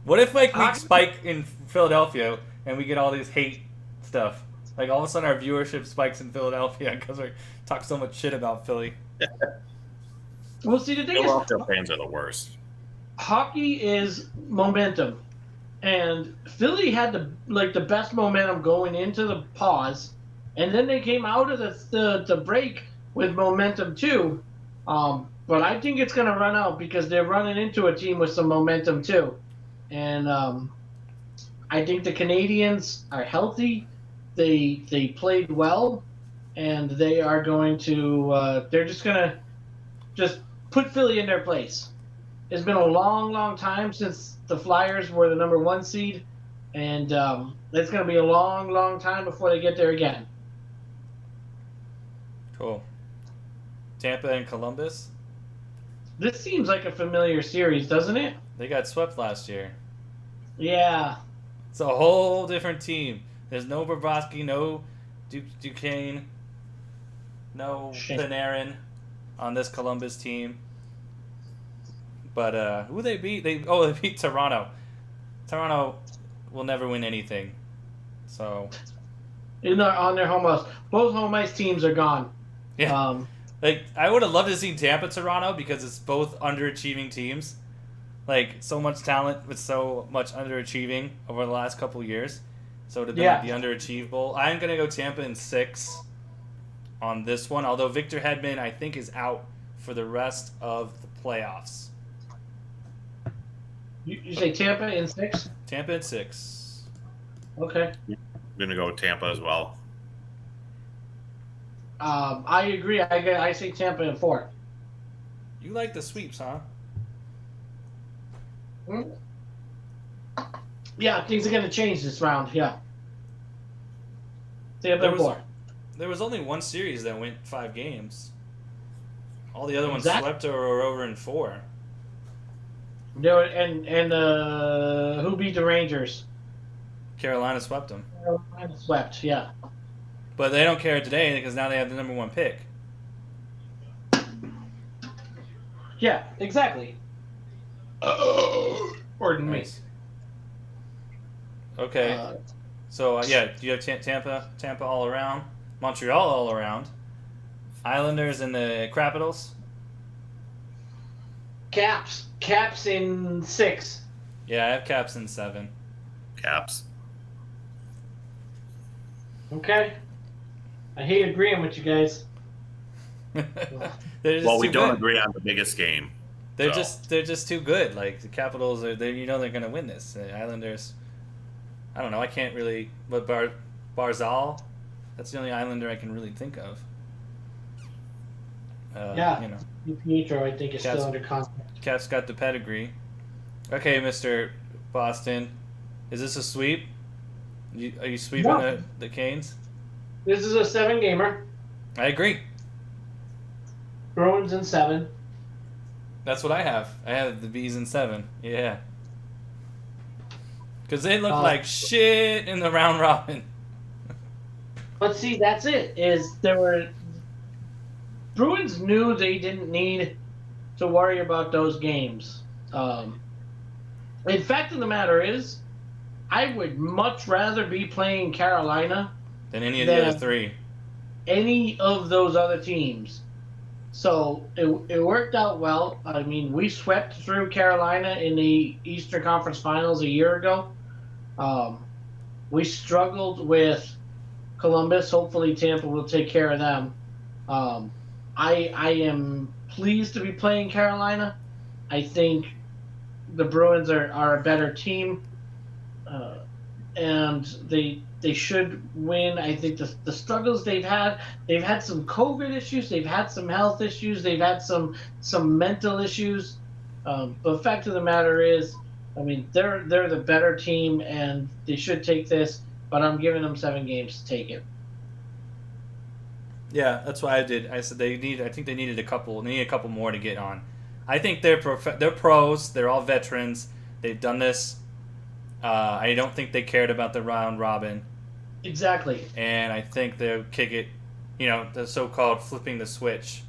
What if, we spike in Philadelphia and we get all these hate stuff? Like, all of a sudden our viewership spikes in Philadelphia because we talk so much shit about Philly. Well, see, the thing Philadelphia fans are the worst. Hockey is momentum. And Philly had the best momentum going into the pause. And then they came out of the break with momentum too. But I think it's going to run out because they're running into a team with some momentum too. And I think the Canadians are healthy. They played well. And they are going to they're just going to just put Philly in their place. It's been a long, long time since the Flyers were the number 1 seed. And it's going to be a long, long time before they get there again. Cool. Tampa and Columbus. This seems like a familiar series, doesn't it? They got swept last year. Yeah. It's a whole different team. There's no Bobrovsky, no Duquesne, no Panarin on this Columbus team. But who they beat? They beat Toronto. Toronto will never win anything. So on their home ice. Both home ice teams are gone. Yeah. I would have loved to see Tampa Toronto because it's both underachieving teams. So much talent with so much underachieving over the last couple years. So it would have been the underachieved bowl. I'm going to go Tampa in 6 on this one. Although Victor Hedman, I think, is out for the rest of the playoffs. You say Tampa in 6? Tampa in 6. Okay. I'm going to go with Tampa as well. I agree. I say Tampa in 4. You like the sweeps, huh? Yeah, things are going to change this round. Yeah. Tampa in 4. There was only one series that went 5 games. All the other ones swept or were over in 4. Who beat the Rangers? Carolina swept them. Carolina swept. Yeah. But they don't care today because now they have the number 1 pick. Yeah. Exactly. Pardon me. Nice. Okay. So, yeah, you have Tampa all around. Montreal all around. Islanders and the Capitals. Caps in 6. Yeah, I have Caps in 7. Caps. Okay. I hate agreeing with you guys. They're just Well, we too don't good. agree on the biggest game. They're so. just too good. Like the Capitals are, they're going to win this. The Islanders, I don't know. I can't really. But Barzal, that's the only Islander I can really think of. Yeah. You know, Pietro, I think, is Caps- still under contract. Caps got the pedigree. Okay, Mr. Boston, is this a sweep? Are you sweeping No. the Canes? This is a 7-gamer. I agree. Bruins in 7. That's what I have. I have the Bees in 7. Yeah. Because they look like shit in the round robin. But see, that's it. Bruins knew they didn't need to worry about those games. In fact of the matter is, I would much rather be playing Carolina Than any of the other 3. any of those other teams. So it worked out well. I mean, we swept through Carolina in the Eastern Conference Finals a year ago. We struggled with Columbus. Hopefully, Tampa will take care of them. I am pleased to be playing Carolina. I think the Bruins are a better team, and they should win. I think the struggles they've had some COVID issues, they've had some health issues, they've had some mental issues. But the fact of the matter is, I mean, they're the better team, and they should take this. But I'm giving them 7 games to take it. Yeah, that's what I did. I said I think they needed a couple. They need a couple more to get on. I think they're pros. They're all veterans. They've done this. I don't think they cared about the round robin. Exactly. And I think they'll kick it. The so-called flipping the switch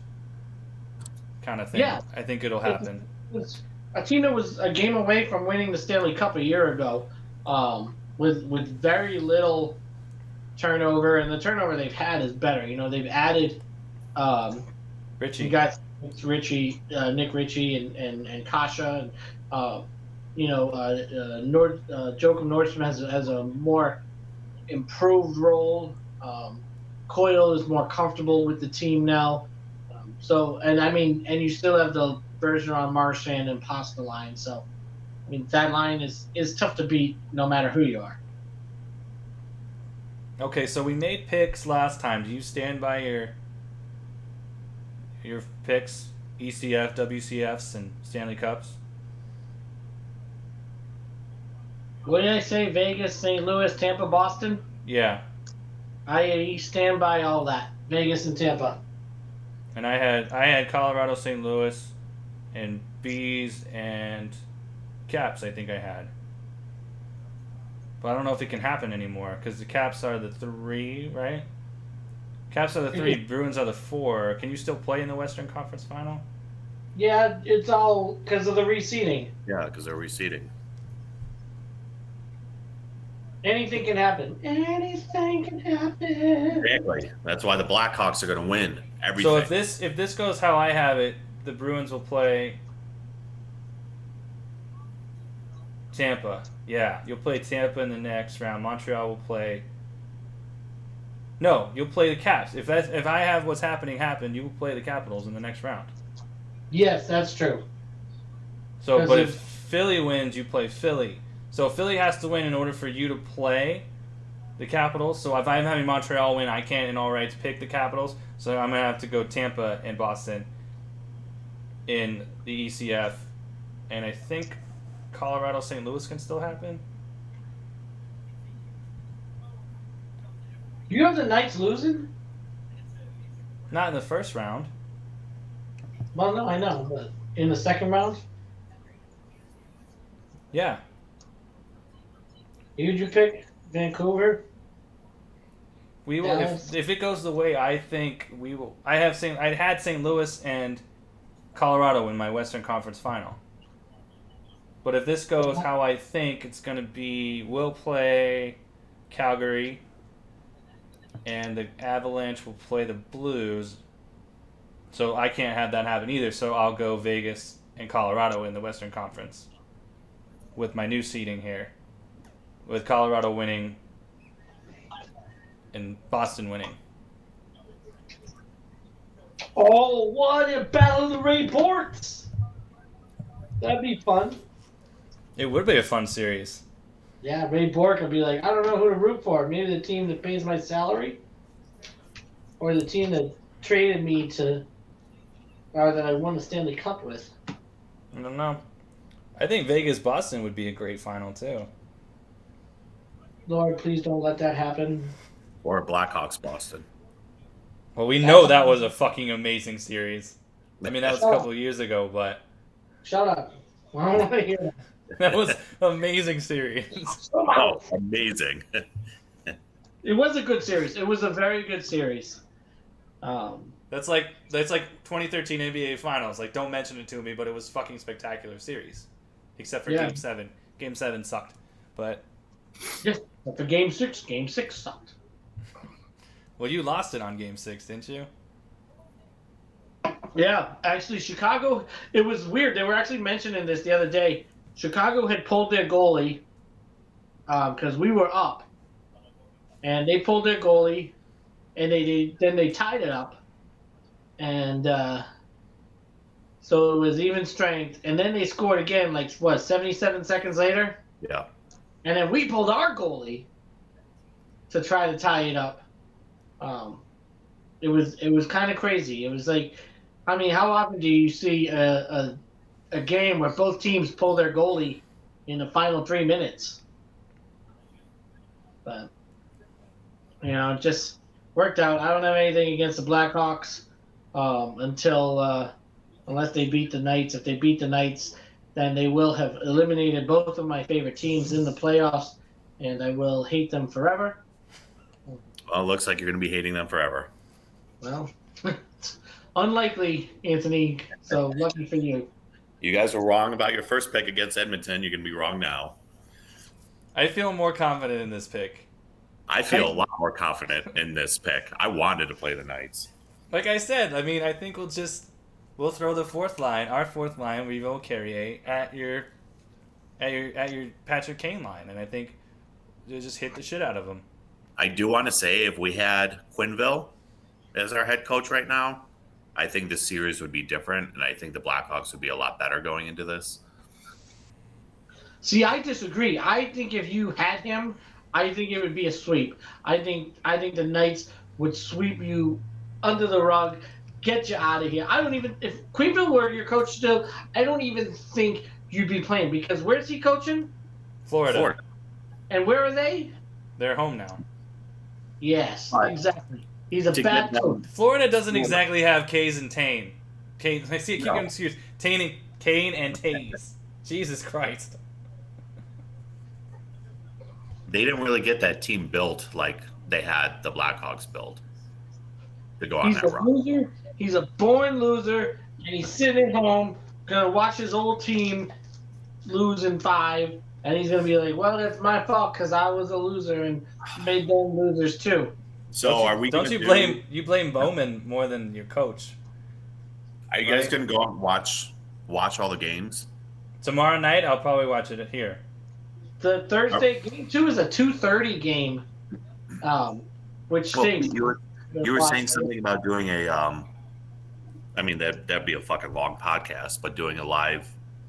kind of thing. Yeah. I think it'll happen. It's a team that was a game away from winning the Stanley Cup a year ago, with very little turnover, and the turnover they've had is better. They've added Richie. you got Richie, Nick Ritchie, and Kasha, and Joachim Nordstrom has a more improved role. Coyle is more comfortable with the team now. And you still have the Bergeron, Marchand, and Pasta line. So, I mean, that line is tough to beat no matter who you are. Okay, so we made picks last time. Do you stand by your picks? ECF, WCFs, and Stanley Cups? What did I say? Vegas, St. Louis, Tampa, Boston? Yeah. I stand by all that. Vegas and Tampa. And I had Colorado, St. Louis, and Bees and Caps. I think I had, but I don't know if it can happen anymore because the Caps are the 3, right? Caps are the 3. Bruins are the 4. Can you still play in the Western Conference Final? Yeah, it's all because of the reseeding. Yeah, because they're reseeding. Anything can happen. Anything can happen. Exactly. That's why the Blackhawks are going to win everything. So if this goes how I have it, the Bruins will play Tampa. Yeah, you'll play Tampa in the next round. Montreal will play. No, you'll play the Caps. If I have what's happening happen, you will play the Capitals in the next round. Yes, that's true. So, but if Philly wins, you play Philly. So Philly has to win in order for you to play the Capitals. So if I'm having Montreal win, I can't in all rights pick the Capitals. So I'm going to have to go Tampa and Boston in the ECF. And I think Colorado, St. Louis can still happen. You have the Knights losing? Not in the first round. Well, no, I know, but in the second round? Yeah. Who'd you pick? Vancouver? We will Dallas? if it goes the way I think we will. I had St. Louis and Colorado in my Western Conference final. But if this goes how I think it's going to be, we'll play Calgary and the Avalanche will play the Blues. So I can't have that happen either. So I'll go Vegas and Colorado in the Western Conference with my new seeding here. With Colorado winning and Boston winning. Oh, what a battle of the Ray Ports! That'd be fun. It would be a fun series. Yeah, Ray Bork would be like, I don't know who to root for. Maybe the team that pays my salary, or the team that traded me to, or that I won the Stanley Cup with. I don't know. I think Vegas Boston would be a great final too. Lord, please don't let that happen. Or Blackhawks Boston. Well, we know that was a fucking amazing series. I mean, that was a couple of years ago, but Shut up. I don't want to hear that. that was an amazing series. Oh, amazing. It was a good series. It was a very good series. That's like 2013 NBA Finals. Like, don't mention it to me, but it was fucking spectacular series, except for Game 7. Game 7 sucked, but Yeah, but for Game 6 sucked. well, you lost it on Game 6, didn't you? Yeah, actually, Chicago, it was weird. They were actually mentioning this the other day. Chicago had pulled their goalie because we were up. And they pulled their goalie, and then they tied it up. And so it was even strength. And then they scored again, 77 seconds later? Yeah. And then we pulled our goalie to try to tie it up. It was kind of crazy. It was like, I mean, how often do you see a game where both teams pull their goalie in the final 3 minutes? But it just worked out. I don't have anything against the Blackhawks unless they beat the Knights. If they beat the Knights, then they will have eliminated both of my favorite teams in the playoffs, and I will hate them forever. Well, it looks like you're going to be hating them forever. Well, unlikely, Anthony. So lucky for you. You guys were wrong about your first pick against Edmonton. You're going to be wrong now. I feel more confident in this pick. I feel a lot more confident in this pick. I wanted to play the Knights. Like I said, I mean, I think we'll throw the fourth line, our fourth line, Revo Carrier, at your Patrick Kane line, and I think you'll just hit the shit out of him. I do want to say if we had Quenneville as our head coach right now, I think this series would be different, and I think the Blackhawks would be a lot better going into this. See, I disagree. I think if you had him, I think it would be a sweep. I think the Knights would sweep you under the rug, get you out of here. If Quenneville were your coach still, I don't even think you'd be playing, because where's he coaching? Florida. And where are they? They're home now. Yes, Right. exactly. He's a bad coach. Florida doesn't exactly have K's and Tane. Kane, I see. I keep No. getting confused. Kane and Taze. Jesus Christ. They didn't really get that team built like they had the Blackhawks built to go on He's that a run. loser. He's a born loser, and he's sitting at home gonna watch his old team lose in 5, and he's gonna be like, "Well, that's my fault because I was a loser and made them losers too." So are we? Don't you blame Bowman more than your coach? Are you guys going to go out and watch all the games? Tomorrow night, I'll probably watch it here. The Thursday game 2 is a 2:30 game, which Well, stinks. you were saying something about doing a. I mean that'd be a fucking long podcast, but doing a live.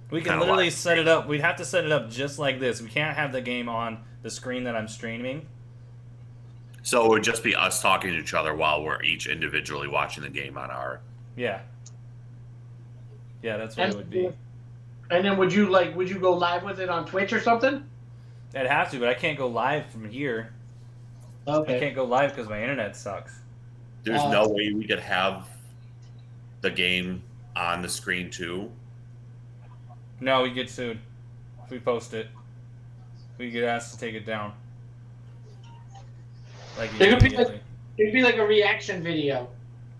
We can literally set it up. We'd have to set it up just like this. We can't have the game on the screen that I'm streaming. So it would just be us talking to each other while we're each individually watching the game on our. Yeah. Yeah, that's what it would be. And then would you go live with it on Twitch or something? I'd have to, but I can't go live from here. Okay. I can't go live because my internet sucks. There's no way we could have the game on the screen too. No, we get sued. if we post it. We get asked to take it down. Like immediately. It'd be like a reaction video.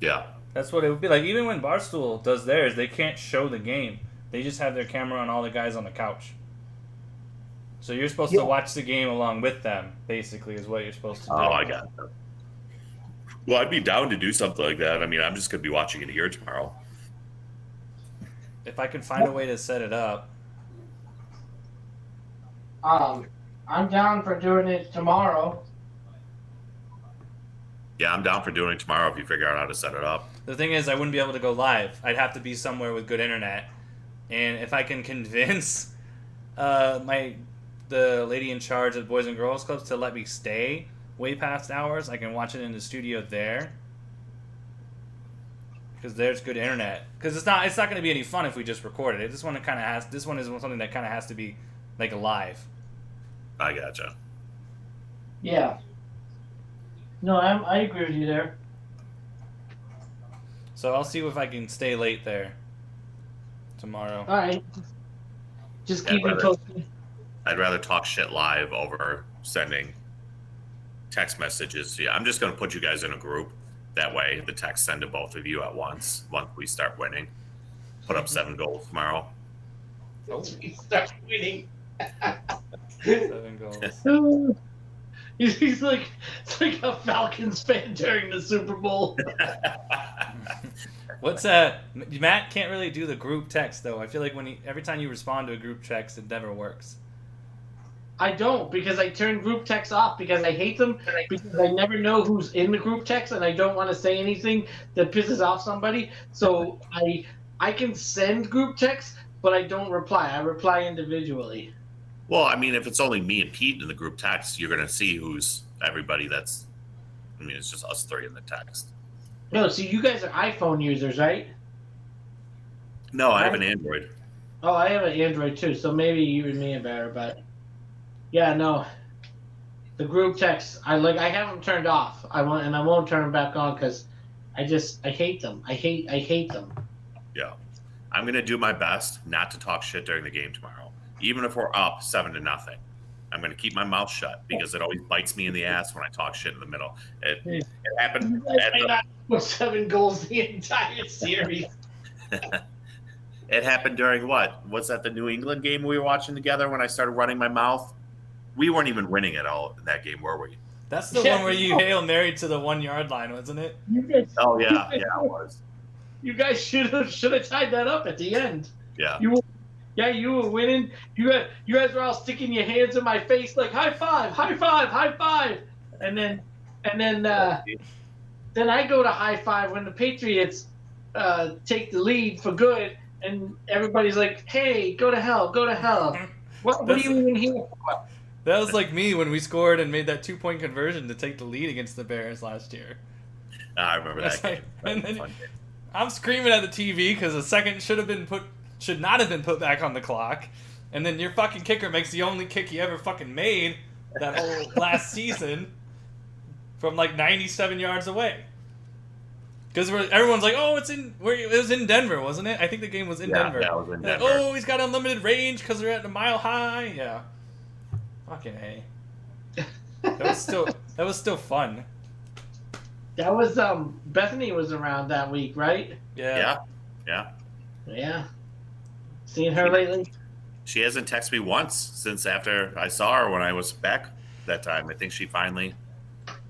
Yeah. That's what it would be like. Even when Barstool does theirs, they can't show the game. They just have their camera on all the guys on the couch. So you're supposed to watch the game along with them, basically, is what you're supposed to do. Oh, I got it. Well, I'd be down to do something like that. I mean, I'm just going to be watching it here tomorrow. If I can find a way to set it up. I'm down for doing it tomorrow. Yeah, I'm down for doing it tomorrow if you figure out how to set it up. The thing is, I wouldn't be able to go live. I'd have to be somewhere with good internet. And if I can convince the lady in charge of Boys and Girls Clubs to let me stay way past hours, I can watch it in the studio there. Because there's good internet. Because it's not going to be any fun if we just record it. This one is something that kind of has to be like live. I gotcha. Yeah. No, I agree with you there. So I'll see if I can stay late there tomorrow. All right. Just keep me posted. I'd rather talk shit live over sending text messages. Yeah, I'm just going to put you guys in a group. That way, the text send to both of you at once we start winning. Put up 7 goals tomorrow. Once we start winning. 7 goals. He's like, it's like a Falcons fan during the Super Bowl. What's that? Matt can't really do the group text though. I feel like every time you respond to a group text, it never works. I don't, because I turn group texts off because I hate them, because I never know who's in the group text and I don't want to say anything that pisses off somebody. So I can send group texts, but I don't reply. I reply individually. Well, I mean, if it's only me and Pete in the group text, you're going to see who's everybody that's... I mean, it's just us 3 in the text. No, see, you guys are iPhone users, right? No, I have an Android. Oh, I have an Android too, so maybe you and me are better, but... Yeah, no. The group text, I have them turned off. I won't turn them back on because I hate them. I hate them. Yeah. I'm going to do my best not to talk shit during the game tomorrow. Even if we're up 7-0, I'm going to keep my mouth shut because it always bites me in the ass when I talk shit in the middle. It happened. You guys may not put 7 goals the entire series. It happened during what? Was that the New England game we were watching together when I started running my mouth? We weren't even winning at all in that game, were we? That's the one where you Hail Mary to the 1 yard line, wasn't it? Oh yeah, it was. You guys should have tied that up at the end. Yeah. You were winning. You guys were all sticking your hands in my face like high five, high five, high five, and then I go to high five when the Patriots take the lead for good, and everybody's like, "Hey, go to hell, go to hell." What are you even here for? That was like me when we scored and made that 2-point conversion to take the lead against the Bears last year. I remember that game. And then I'm screaming at the TV because the second should not have been put back on the clock, and then your fucking kicker makes the only kick he ever fucking made that whole last season from like 97 yards away. Because everyone's like, "Oh, it was in Denver, wasn't it? I think the game was in Denver." Yeah, it was in Denver. Like, oh, he's got unlimited range because they're at a mile high. Yeah, fucking A. That was still fun. That was Bethany was around that week, right? Yeah. Yeah. Seen her lately? She hasn't texted me once since after I saw her when I was back that time. I think she finally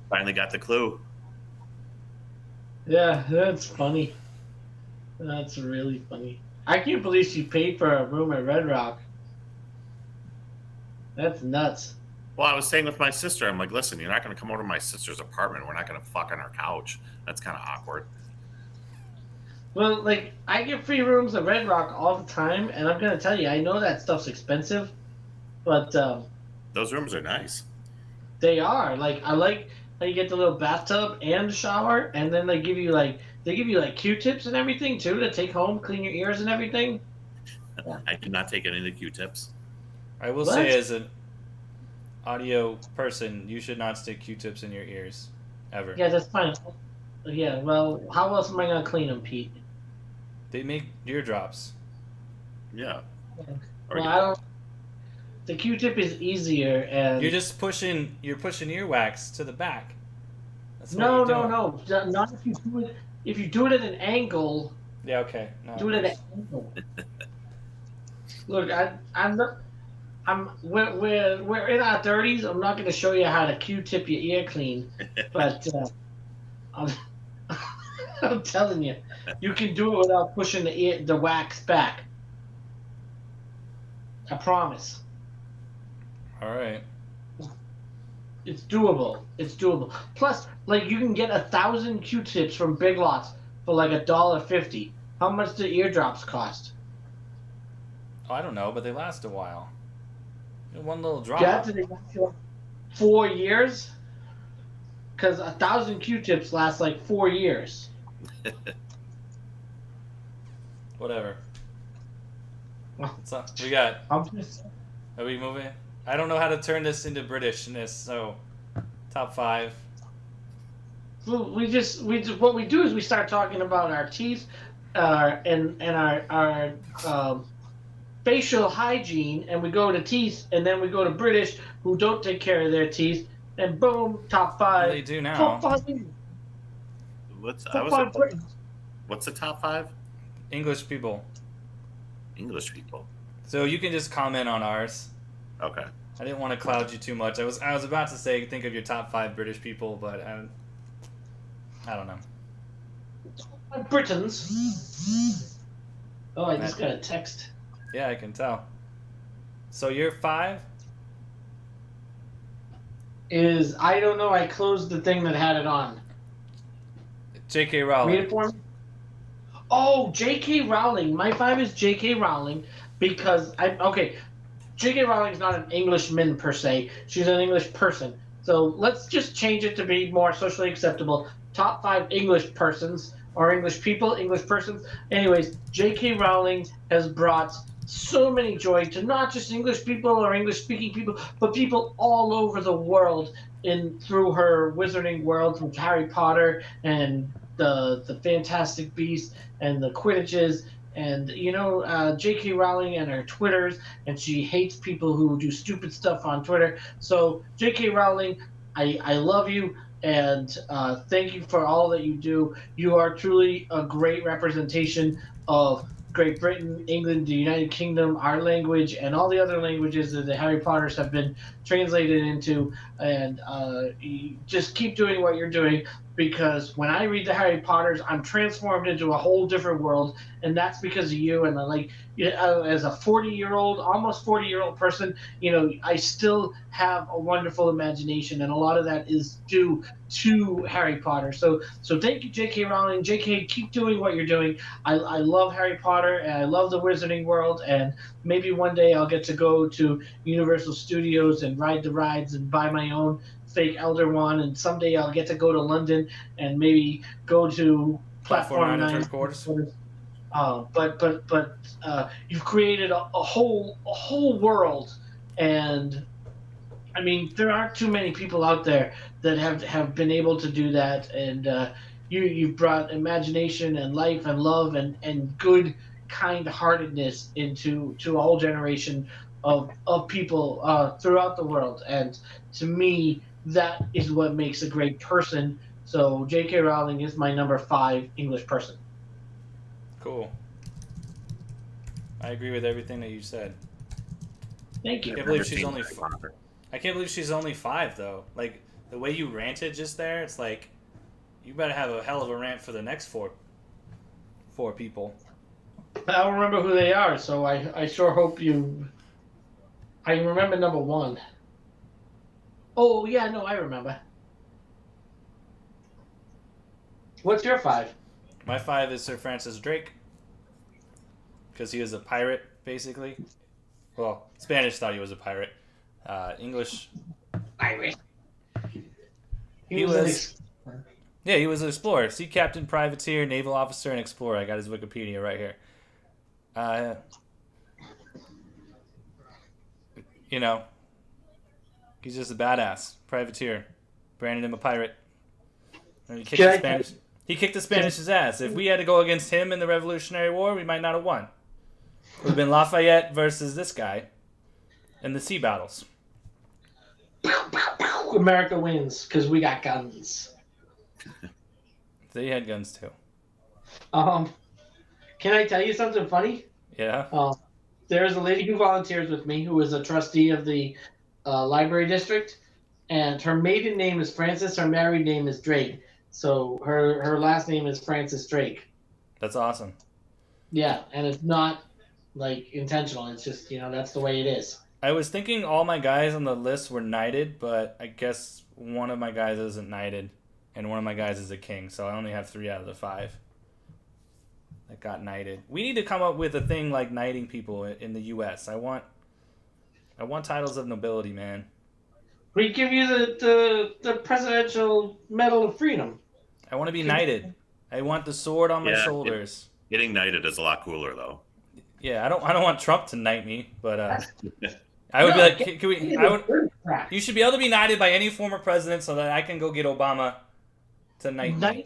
got the clue. Yeah, that's funny. That's really funny. I can't believe she paid for a room at Red Rock. That's nuts. Well, I was staying with my sister. I'm like, listen, you're not going to come over to my sister's apartment. We're not going to fuck on her couch. That's kind of awkward. Well, like, I get free rooms at Red Rock all the time, and I'm going to tell you, I know that stuff's expensive, but those rooms are nice. They are. Like, I like how you get the little bathtub and the shower, and then they give you Q-tips and everything, too, to take home, clean your ears and everything. Yeah. I did not take any of the Q-tips. I will say, as an audio person, you should not stick Q-tips in your ears, ever. Yeah, that's fine. Yeah, well, how else am I going to clean them, Pete? They make eardrops. Yeah. Well, The Q-tip is easier, and You're pushing earwax to the back. That's what no, you're no, doing. no, not if you do it. If you do it at an angle, Yeah, okay. No. do it at an angle. Look, I'm not. We're in our 30s. I'm not going to show you how to Q-tip your ear clean, but I'm, I'm telling you, you can do it without pushing the wax back. I promise. All right. It's doable. It's doable. Plus, like you can get 1,000 Q-tips from Big Lots for like $1.50. How much do eardrops cost? Oh, I don't know, but they last a while. One little drop. Yeah, do they last you like 4 years? Because 1,000 Q-tips last like 4 years. Whatever. What's up? We got. I'm just. Are we moving? I don't know how to turn this into Britishness, so top 5. We just what we do is we start talking about our teeth, and our facial hygiene, and we go to teeth, and then we go to British who don't take care of their teeth, and boom, top 5. Well, they do now. Top 5. What's the top 5? English people. English people. So you can just comment on ours. Okay. I didn't want to cloud you too much. I was about to say think of your top 5 British people, but I don't know. Britons. Oh, I just got a text. Yeah, I can tell. So your 5 is I don't know. I closed the thing that had it on. J.K. Rowling. Read it for me. Oh, J.K. Rowling. My 5 is J.K. Rowling because J.K. Rowling is not an Englishman per se. She's an English person. So let's just change it to be more socially acceptable. Top 5 English persons or English people, English persons. Anyways, J.K. Rowling has brought so many joy to not just English people or English-speaking people, but people all over the world through her Wizarding World with Harry Potter and the Fantastic Beasts and the Quidditches and J.K. Rowling and her Twitters, and she hates people who do stupid stuff on Twitter. So J.K. Rowling, I love you, and thank you for all that you do. You are truly a great representation of Great Britain, England, the United Kingdom, our language, and all the other languages that the Harry Potters have been translated into. And you just keep doing what you're doing, because when I read the Harry Potters, I'm transformed into a whole different world, and that's because of you. And as a 40-year-old, almost 40-year-old person, I still have a wonderful imagination, and a lot of that is due to Harry Potter. So thank you, J.K. Rowling. J.K., keep doing what you're doing. I love Harry Potter, and I love the Wizarding World, and maybe one day I'll get to go to Universal Studios and ride the rides and buy my own fake Elder Wand, and someday I'll get to go to London and maybe go to Platform 9 and 3/4. But you've created a whole world, and I mean there aren't too many people out there that have been able to do that, and you've brought imagination and life and love and good kind-heartedness into a whole generation of people throughout the world, and to me that is what makes a great person. So J.K. Rowling is my number 5 English person. Cool. I agree with everything that you said. Thank you. I can't believe she's only 5 though. Like the way you ranted just there, it's like you better have a hell of a rant for the next four people. I don't remember who they are, so I sure hope you. I remember number 1. Oh yeah, no, I remember. What's your 5? My 5 is Sir Francis Drake, because he was a pirate, basically. Well, Spanish thought he was a pirate. English. Irish. He was. Yeah, he was an explorer. Sea captain, privateer, naval officer, and explorer. I got his Wikipedia right here. He's just a badass privateer. Branded him a pirate. And he kicked the Spanish's ass. If we had to go against him in the Revolutionary War, we might not have won. It would have been Lafayette versus this guy. In the sea battles. America wins because we got guns. They had guns too. Can I tell you something funny? Yeah. There's a lady who volunteers with me who is a trustee of the library district, and her maiden name is Frances. Her married name is Drake. So her last name is Frances Drake. That's awesome. Yeah, and it's not like intentional. It's just that's the way it is. I was thinking all my guys on the list were knighted, but I guess one of my guys isn't knighted, and one of my guys is a king, so I only have 3 out of the 5 that got knighted. We need to come up with a thing like knighting people in the U.S. I want titles of nobility, man. We give you the Presidential Medal of Freedom. I want to be knighted. I want the sword on my Yeah, shoulders. Getting knighted is a lot cooler, though. Yeah, I don't want Trump to knight me, but I would be like, can we? You should be able to be knighted by any former president, so that I can go get Obama to knight me.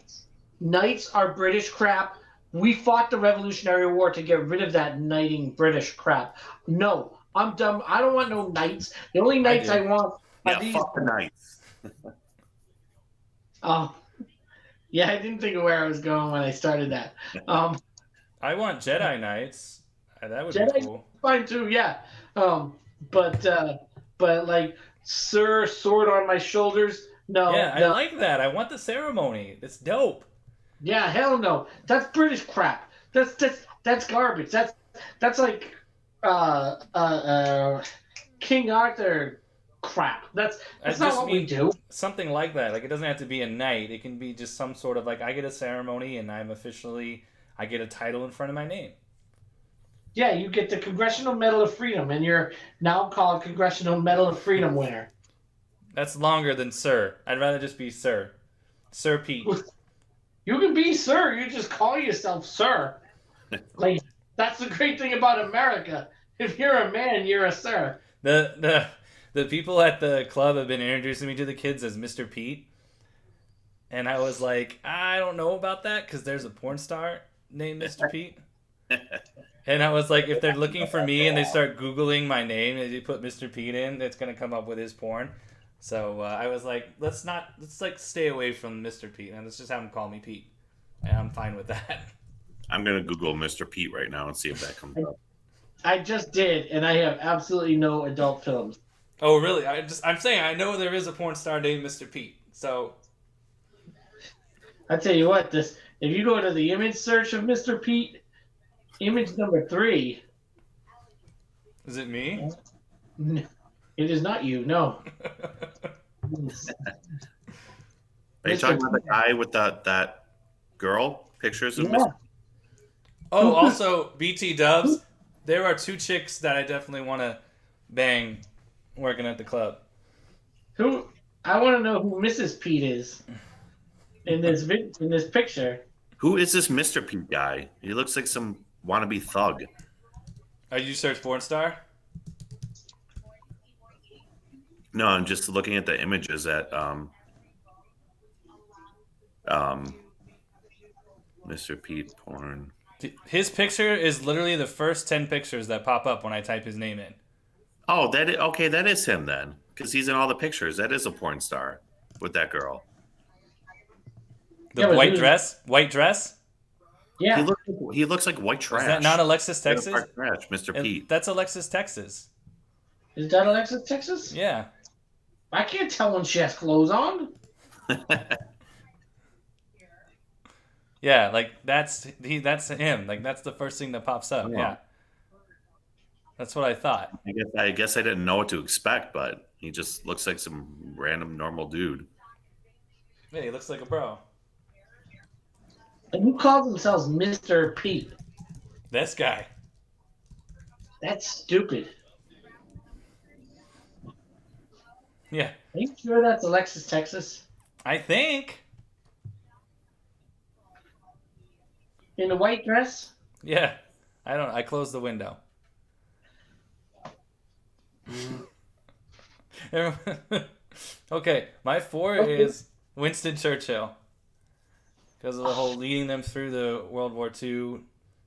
Knights are British crap. We fought the Revolutionary War to get rid of that knighting British crap. No, I'm dumb. I don't want no knights. The only knights I want are these. Fuck the knights. Oh, yeah, I didn't think of where I was going when I started that. I want Jedi Knights. That would Jedi be cool. Fine too, yeah. But like, sir, sword on my shoulders. No. Yeah, no. I like that. I want the ceremony. It's dope. Yeah, hell no. That's British crap. That's garbage. That's like King Arthur crap. That's not what we do. Something like that. Like, it doesn't have to be a knight. It can be just some sort of like, I get a ceremony and I get a title in front of my name. Yeah, you get the Congressional Medal of Freedom, and you're now called Congressional Medal of Freedom winner. That's longer than Sir. I'd rather just be Sir. Sir Pete. You can be Sir. You just call yourself Sir. Like, that's the great thing about America. If you're a man, you're a Sir. The people at the club have been introducing me to the kids as Mr. Pete. And I was like, I don't know about that because there's a porn star named Mr. Pete. And I was like, if they're looking for me and they start Googling my name and you put Mr. Pete in, it's going to come up with his porn. So I was like, let's stay away from Mr. Pete and let's just have him call me Pete. And I'm fine with that. I'm going to Google Mr. Pete right now and see if that comes up. I just did, and I have absolutely no adult films. Oh, really? I'm saying I know there is a porn star named Mr. Pete. So I tell you what, if you go to the image search of Mr. Pete, image number 3. Is it me? It is not you, no. Are you talking about the guy with that girl? Pictures of Mr. Oh, also, BT Dubs, there are 2 chicks that I definitely want to bang working at the club. I want to know who Mrs. Pete is in this picture. Who is this Mr. Pete guy? He looks like some wannabe thug. Are you search porn star? No, I'm just looking at the images that Mr. Pete porn. His picture is literally the first 10 pictures that pop up when I type his name in. Oh, that is him then, because he's in all the pictures. That is a porn star with that girl. The white dress. Yeah, he looks like white trash. Is that not Alexis Texas? Trash, Mr. Pete. That's Alexis Texas. Is that Alexis Texas? Yeah. I can't tell when she has clothes on. Yeah, like that's him. Like that's the first thing that pops up. Yeah. That's what I thought. I guess I didn't know what to expect, but he just looks like some random normal dude. Yeah, he looks like a bro. And who calls themselves Mr. Pete? This guy. That's stupid. Yeah. Are you sure that's Alexis Texas? I think. In the white dress? Yeah. I closed the window. Okay, my 4 is Winston Churchill. Because of the whole leading them through the World War II.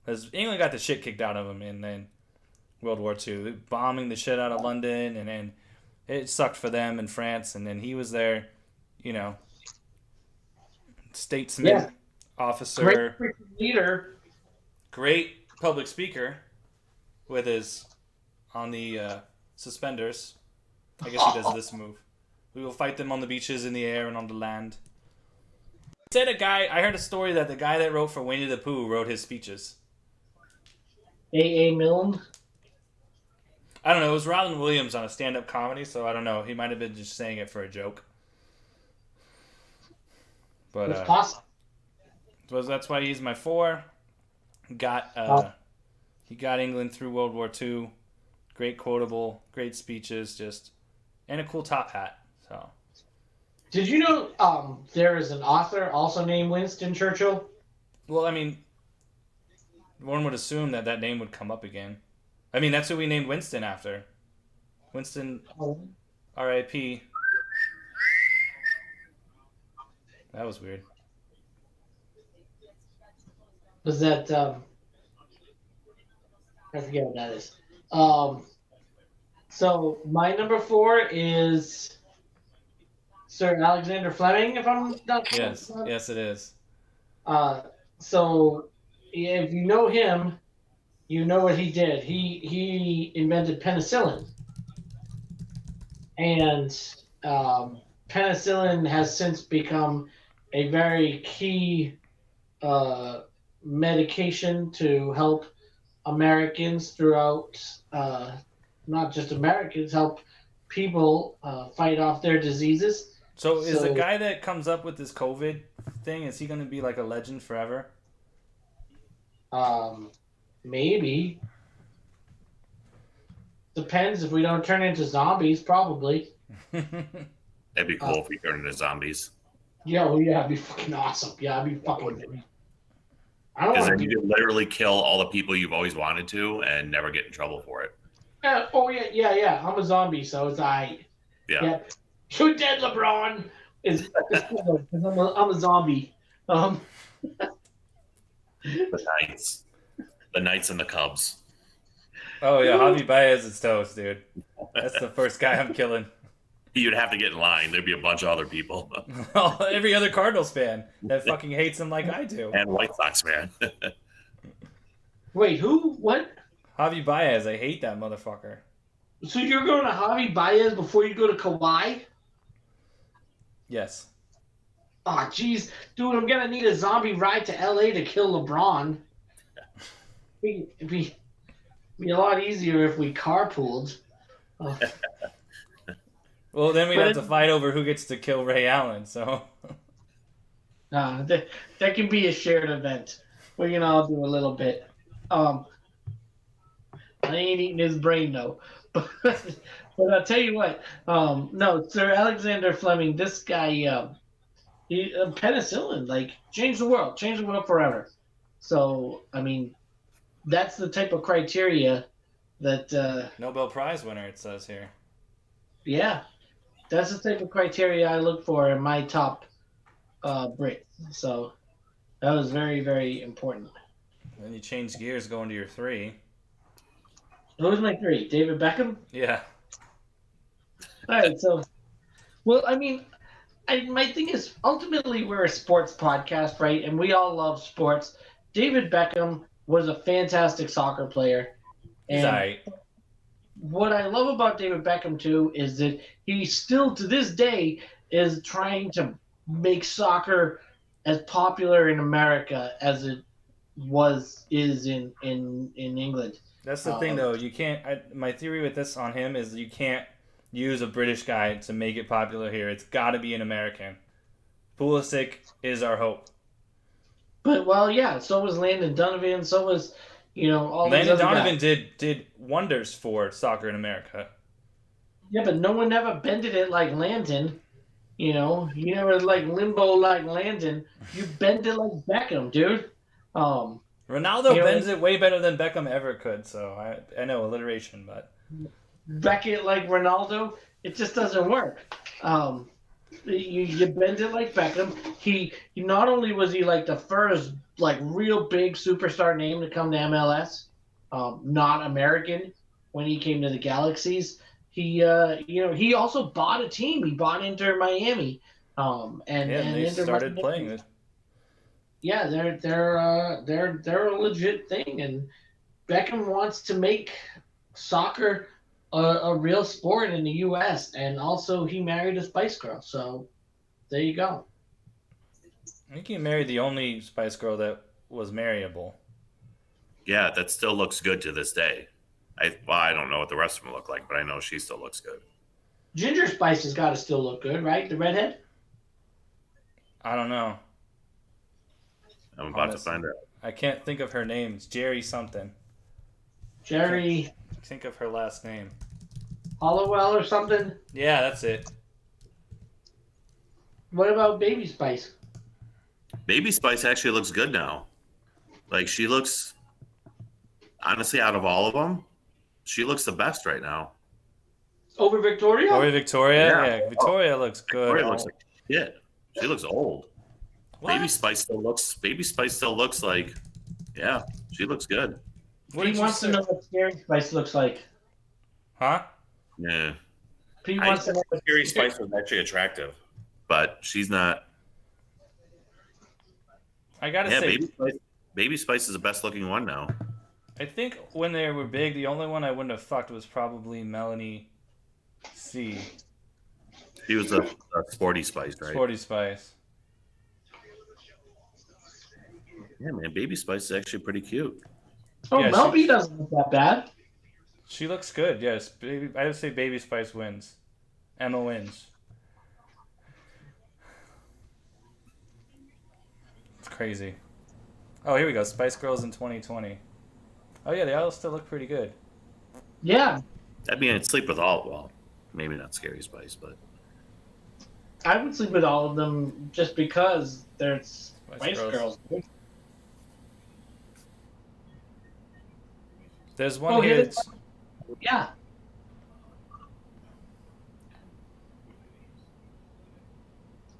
Because England got the shit kicked out of them, and then World War II, bombing the shit out of London, and then it sucked for them in France, and then he was their, you know, statesman, officer, Great leader. great public speaker with his on the suspenders. I guess he does this move. We will fight them on the beaches, in the air, and on the land. Said a guy. I heard a story that the guy that wrote for Winnie the Pooh wrote his speeches. A. Milne. I don't know. It was Robin Williams on a stand-up comedy, so I don't know. He might have been just saying it for a joke. But It's possible. so that's why he's my 4. He got England through World War II. Great quotable, great speeches, and a cool top hat. So. Did you know there is an author also named Winston Churchill? Well, I mean, one would assume that name would come up again. I mean, that's who we named Winston after. Winston, R.I.P. That was weird. Was that I forget what that is. So my number 4 is Sir Alexander Fleming, if I'm not Yes, it is. So if you know him, you know what he did. He invented penicillin, and penicillin has since become a very key medication to help Americans throughout, not just Americans, help people fight off their diseases. So is the guy that comes up with this COVID thing, is he going to be like a legend forever? Maybe. Depends if we don't turn into zombies, probably. That'd be cool if we turned into zombies. Yeah, it'd be fucking awesome. Yeah, it'd be fucking. I don't Because want then to. you could literally kill all the people you've always wanted to and never get in trouble for it. Yeah. I'm a zombie, so it's I. Yeah. You're dead, LeBron. It's cool, 'cause I'm a zombie. The Knights and the Cubs. Oh yeah, Javi Baez is toast, dude. That's the first guy I'm killing. You'd have to get in line. There'd be a bunch of other people. Every other Cardinals fan that fucking hates him like I do. And White Sox fan. Wait, who? What? Javi Baez, I hate that motherfucker. So you're going to Javi Baez before you go to Kawhi? Yes. Oh, jeez. Dude, I'm going to need a zombie ride to L.A. to kill LeBron. It'd be a lot easier if we carpooled. Well, then we'd have to fight over who gets to kill Ray Allen, so... That can be a shared event. We can all do a little bit. I ain't eating his brain, though. But I'll tell you what. No, Sir Alexander Fleming, this guy, penicillin, changed the world forever. So, I mean, that's the type of criteria that... Nobel Prize winner, it says here. Yeah. That's the type of criteria I look for in my top Brit. So that was very, very important. Then you change gears going to your 3. Who was my 3? David Beckham? Yeah. All right, so... Well, I mean, my thing is, ultimately, we're a sports podcast, right? And we all love sports. David Beckham was a fantastic soccer player. He's all right. What I love about David Beckham, too, is that he still, to this day, is trying to make soccer as popular in America as it is in England. That's the thing, though. You can't... my theory with this on him is you can't use a British guy to make it popular here. It's got to be an American. Pulisic is our hope. But, well, yeah, so was Landon Donovan, so was... all Landon these other Donovan guys. did wonders for soccer in America. Yeah, but no one ever bended it like Landon. You never limbo like Landon. You bend it like Beckham, dude. Ronaldo bends it way better than Beckham ever could. So I know alliteration, but Beckett like Ronaldo, it just doesn't work. You bend it like Beckham. He not only was he the first real big superstar name to come to MLS, not American. when he came to the Galaxies. He he also bought a team. He bought Inter Miami, and they Inter started Miami, playing it. yeah, they're a legit thing, and Beckham wants to make soccer a real sport in the U.S. and also he married a Spice Girl, so there you go. I think he married the only Spice Girl that was marryable. Yeah, that still looks good to this day. I don't know what the rest of them look like, but I know she still looks good. Ginger Spice has got to still look good, right? The redhead. I don't know. I'm about to find out. I can't think of her name. It's Jerry something. Jerry Think of her last name. Hollowell or something. Yeah, that's it. What about Baby Spice? Baby Spice actually looks good now. Like she looks, honestly, out of all of them, she looks the best right now. Over Victoria? Over Victoria? Yeah. Yeah, Victoria looks good. Victoria looks like shit. She looks old. What? Baby Spice still looks like, yeah, she looks good. Pete wants to know what Scary Spice looks like. Huh? Yeah. Pete wants to know what Scary Spice was actually attractive, but she's not. I gotta Yeah, say, Baby Spice is the best looking one now. I think when they were big, the only one I wouldn't have fucked was probably Melanie C. She was a Sporty Spice, right? Sporty Spice. Yeah, man, Baby Spice is actually pretty cute. Oh, Yeah, Mel B doesn't look that bad. She looks good, yes. I would say Baby Spice wins. Emma wins. It's crazy. Oh, here we go. Spice Girls in 2020. Oh, yeah, they all still look pretty good. Yeah. I mean, I'd sleep with all, well, maybe not Scary Spice, but. I would sleep with all of them just because they're Spice Girls. There's one here that's... Yeah.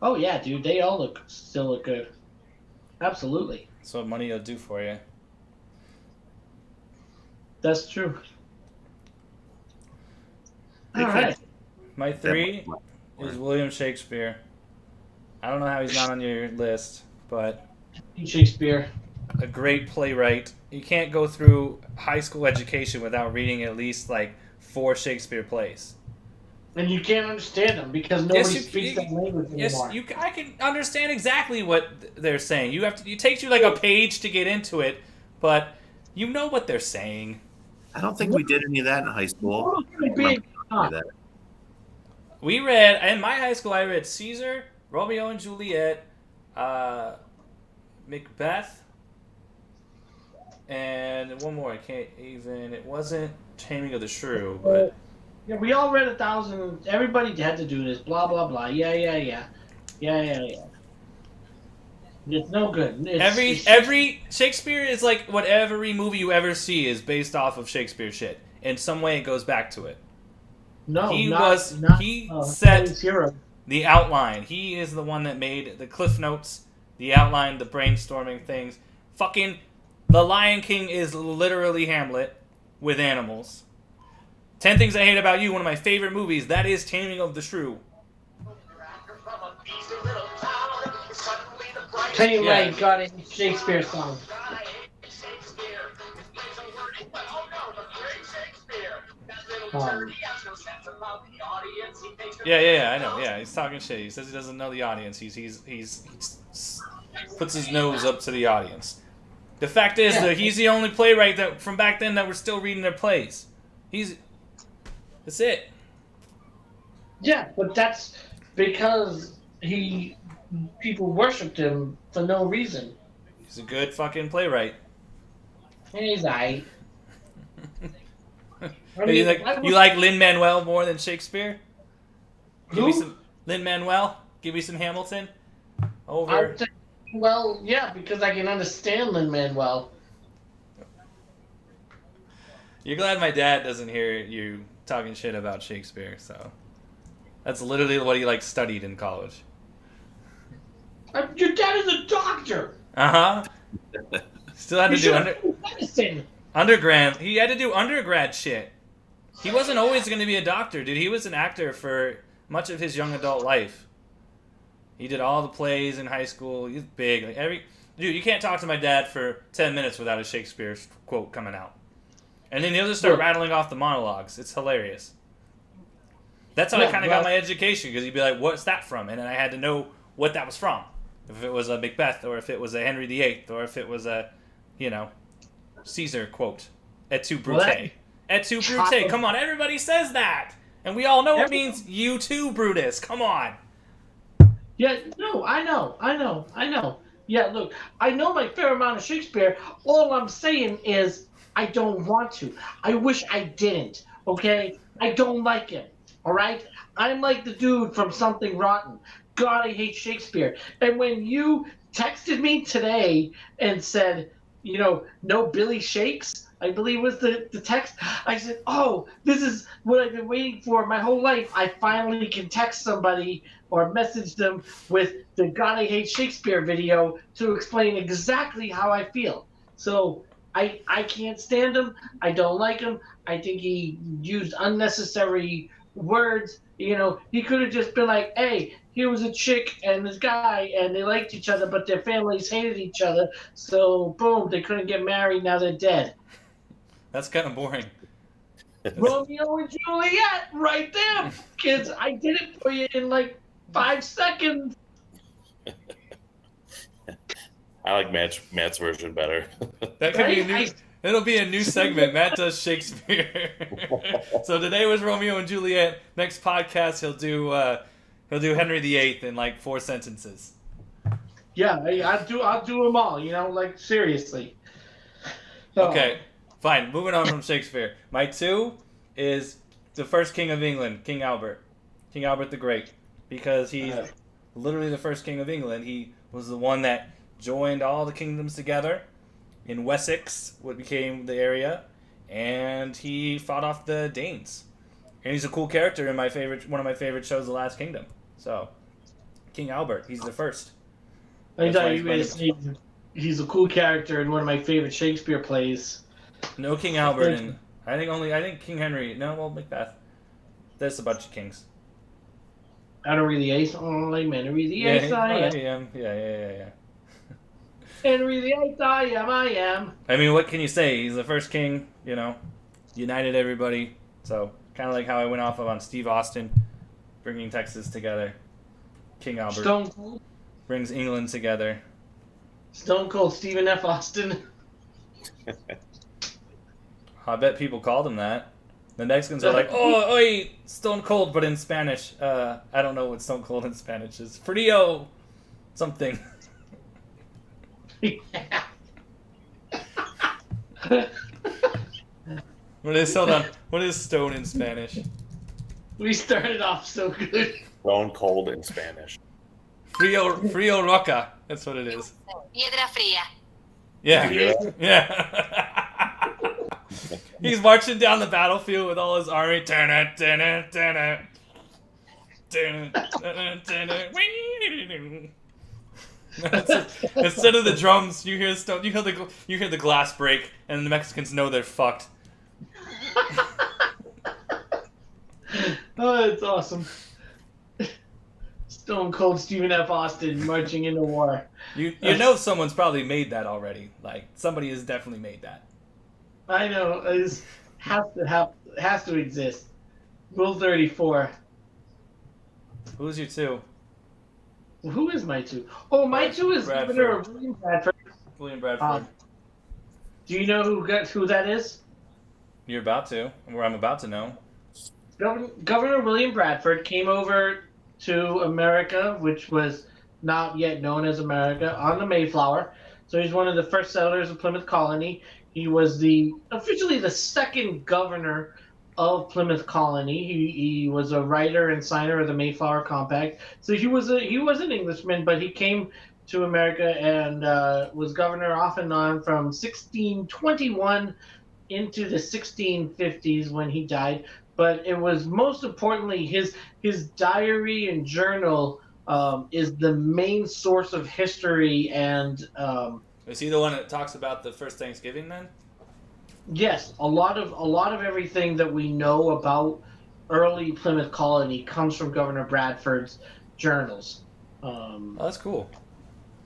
Oh, yeah, dude. They all still look good. Absolutely. That's what money will do for you. That's true. All right. My 3 is William Shakespeare. I don't know how he's not on your list, but... Shakespeare. A great playwright. You can't go through high school education without reading at least, 4 Shakespeare plays. And you can't understand them because nobody speaks that language anymore. Yes, I can understand exactly what they're saying. It takes you a page to get into it, but you know what they're saying. I don't think we did any of that in high school. We read, in my high school, I read Caesar, Romeo and Juliet, Macbeth, and one more. I can't even. It wasn't Taming of the Shrew, but. Yeah, we all read 1,000. Everybody had to do this. Blah blah blah. Yeah. It's no good. Every Shakespeare is what every movie you ever see is based off of Shakespeare shit. In some way, it goes back to it. No, he set the outline. He is the one that made the cliff notes, the outline, the brainstorming things. Fucking The Lion King is literally Hamlet with animals. 10 Things I Hate About You, one of my favorite movies. That is Taming of the Shrew. Tell you right, got it. Shakespeare song. Yeah, I know. Yeah, he's talking shit. He says he doesn't know the audience. He puts his nose up to the audience. The fact is that he's the only playwright that from back then that we're still reading their plays. That's it. Yeah, but that's because people worshipped him for no reason. He's a good fucking playwright. He's aight. You like Lin-Manuel more than Shakespeare? Give me some Lin-Manuel. Give me some Hamilton. Over. Well, yeah, because I can understand Lin-Manuel. You're glad my dad doesn't hear you talking shit about Shakespeare, so that's literally what he studied in college. Your dad is a doctor. Still had to do undergrad. He had to do undergrad shit. He wasn't always going to be a doctor, dude. He was an actor for much of his young adult life. He did all the plays in high school. He's big. Dude, you can't talk to my dad for 10 minutes without a Shakespeare quote coming out. And then he'll just start rattling off the monologues. It's hilarious. That's how I kind of got my education, because he'd be like, what's that from? And then I had to know what that was from. If it was a Macbeth, or if it was a Henry VIII, or if it was a, Caesar quote. Et tu, Brute. Et tu, Brute. Come on, everybody says that. And we all know it means you too, Brutus. Come on. Yeah, no, I know. Yeah, look, I know my fair amount of Shakespeare. All I'm saying is I don't want to. I wish I didn't, okay? I don't like him, all right? I'm like the dude from Something Rotten. God, I hate Shakespeare. And when you texted me today and said, no Billy Shakes, I believe was the text, I said, oh, this is what I've been waiting for my whole life. I finally can text somebody or message them with the God I Hate Shakespeare video to explain exactly how I feel. So I can't stand him. I don't like him. I think he used unnecessary words. He could have just been like, hey, here was a chick and this guy, and they liked each other, but their families hated each other. So, boom, they couldn't get married. Now they're dead. That's kind of boring. Romeo and Juliet, right there, kids. I did it for you in like 5 seconds. I like Matt's version better. That could be a new. It'll be a new segment. Matt does Shakespeare. So today was Romeo and Juliet. Next podcast he'll do Henry VIII in like 4 sentences. Yeah, I'll do them all. Like seriously. Okay, fine. Moving on from Shakespeare. My 2 is the first king of England, King Albert the Great, because he's literally the first king of England. He was the one that joined all the kingdoms together in Wessex, what became the area, and he fought off the Danes. And he's a cool character in one of my favorite shows, The Last Kingdom. So, King Albert, he's the first. I thought you were going to say he's a cool character in one of my favorite Shakespeare plays. No King Albert, and I think King Henry. No, well, Macbeth. There's a bunch of kings. Henry VIII, only Henry VIII, I am. Yeah. Henry VIII, I am. I mean, what can you say? He's the first king, united everybody. So, kind of like how I went off of on Steve Austin, bringing Texas together. King Albert Stone Cold. Brings England together. Stone Cold Stephen F. Austin. I bet people called him that. The Mexicans are like, oh, oy, Stone Cold, but in Spanish. I don't know what Stone Cold in Spanish is. Frio something. Yeah. What is stone in Spanish? We started off so good. Stone Cold in Spanish. Frio Roca. That's what it is. Piedra fría. Yeah. He's marching down the battlefield with all his army. Instead of the drums, you hear the glass break, and the Mexicans know they're fucked. Oh, it's awesome. Stone Cold Stephen F. Austin marching into war. You know someone's probably made that already. Like, somebody has definitely made that. I know. It has to exist. Rule 34. Who's your 2? Who is my 2? Oh, my 2 is Governor William Bradford. William Bradford. Do you know who that is? You're about to, or I'm about to know. Governor William Bradford came over to America, which was not yet known as America, on the Mayflower. So he's one of the first settlers of Plymouth Colony. He was officially the second governor of Plymouth Colony. He was a writer and signer of the Mayflower Compact. So he was an Englishman, but he came to America and was governor off and on from 1621 into the 1650s when he died. But it was most importantly his diary and journal is the main source of history. And is he the one that talks about the first Thanksgiving then? yes, a lot of everything that we know about early Plymouth Colony comes from Governor Bradford's journals. Oh, that's cool.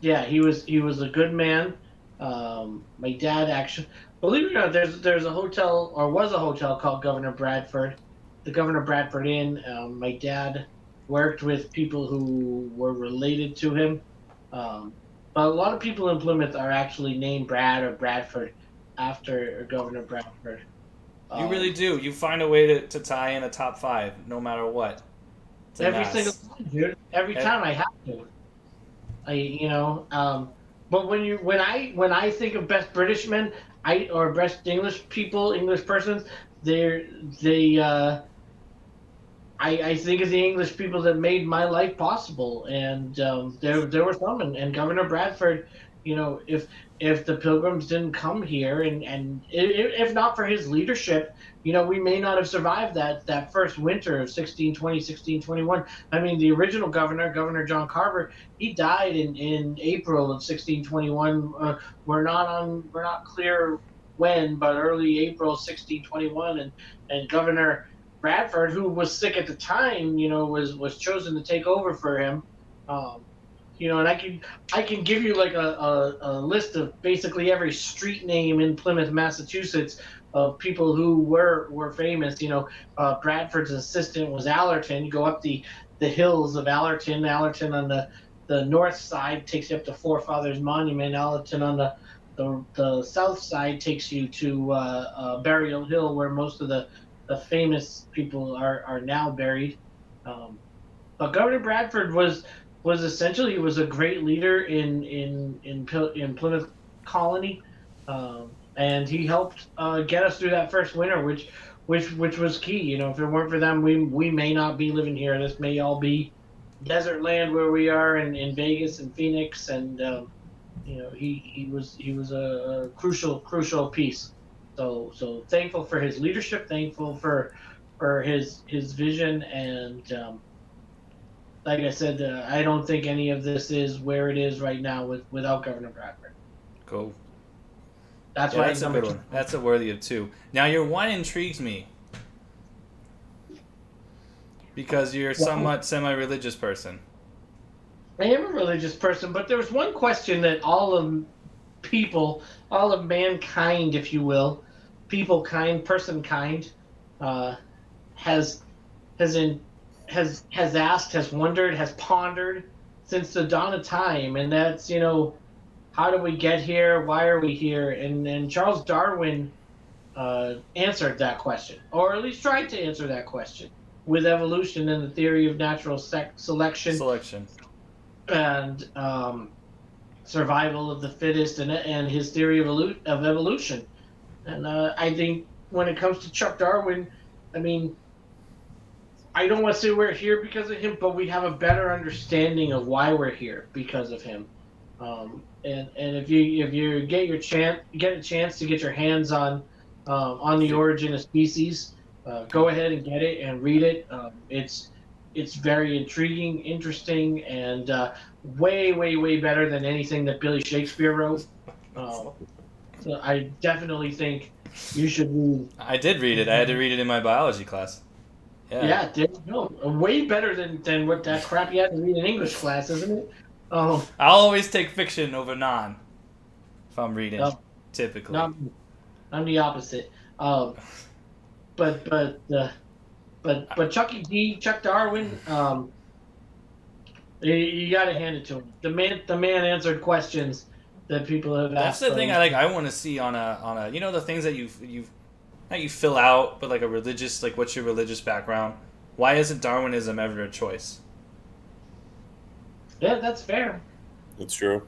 Yeah, he was a good man. My dad actually, believe it or not, there's a hotel or was a hotel called Governor Bradford, the Governor Bradford Inn. My dad worked with people who were related to him. Um, but a lot of people in Plymouth are actually named Brad or Bradford after Governor Bradford. You really Um, do. You find a way to tie in a top five, no matter what. It's a every single mess. time, dude. Every Ev- time I have to. But when I think of best British men, or best English people, English persons, they're they I think of the English people that made my life possible, and there were some, and Governor Bradford, if the Pilgrims didn't come here, and if not for his leadership, we may not have survived that first winter of 1620, 1621. I mean, the original governor, Governor John Carver, he died in April of 1621. We're not clear when, but early April 1621, and Governor Bradford, who was sick at the time, was chosen to take over for him. Um, and I can give you like a list of basically every street name in Plymouth, Massachusetts, of people who were famous. Bradford's assistant was Allerton. You go up the hills of Allerton. Allerton on the north side takes you up to Forefathers Monument. Allerton on the south side takes you to Burial Hill, where most of the famous people are now buried. Um, but Governor Bradford was essentially, he was a great leader in Plymouth Colony, and he helped get us through that first winter, which was key. If it weren't for them, we may not be living here. This may all be desert land where we are in Vegas and Phoenix, and he was a crucial piece. So thankful for his leadership, thankful for his vision, and like I said, I don't think any of this is where it is right now without Governor Bradford. Cool. That's Yeah, why that's he's a number good two. one. That's a worthy of two. Now, your one intrigues me because you're somewhat semi-religious person. I am a religious person, but there was one question that all of people, all of mankind, if you will, people kind, person kind, uh, has has in has asked, has wondered, has pondered since the dawn of time, and that's how do we get here? Why are we here? And Charles Darwin answered that question, or at least tried to answer that question with evolution and the theory of natural selection Selection. and survival of the fittest, and his theory of evolution. And I think when it comes to Chuck Darwin, I mean, I don't want to say we're here because of him, but we have a better understanding of why we're here because of him. And if you get a chance to get your hands on the origin of species, go ahead and get it and read it. It's very intriguing, interesting, and way better than anything that Billy Shakespeare wrote. So I definitely think you should read. I did read it. I had to read it in my biology class. Yeah. Yeah, there you go. Way better than what that crap you had to read in English class, isn't it? Oh, I'll always take fiction over non if I'm reading, no, typically. not I'm the opposite. But Chuck Darwin, you got to hand it to him. The man answered questions that people have That's asked. the thing I want to see on a the things that you not you fill out, but like a religious, like what's your religious background? Why isn't Darwinism ever a choice? Yeah, that's fair. It's true.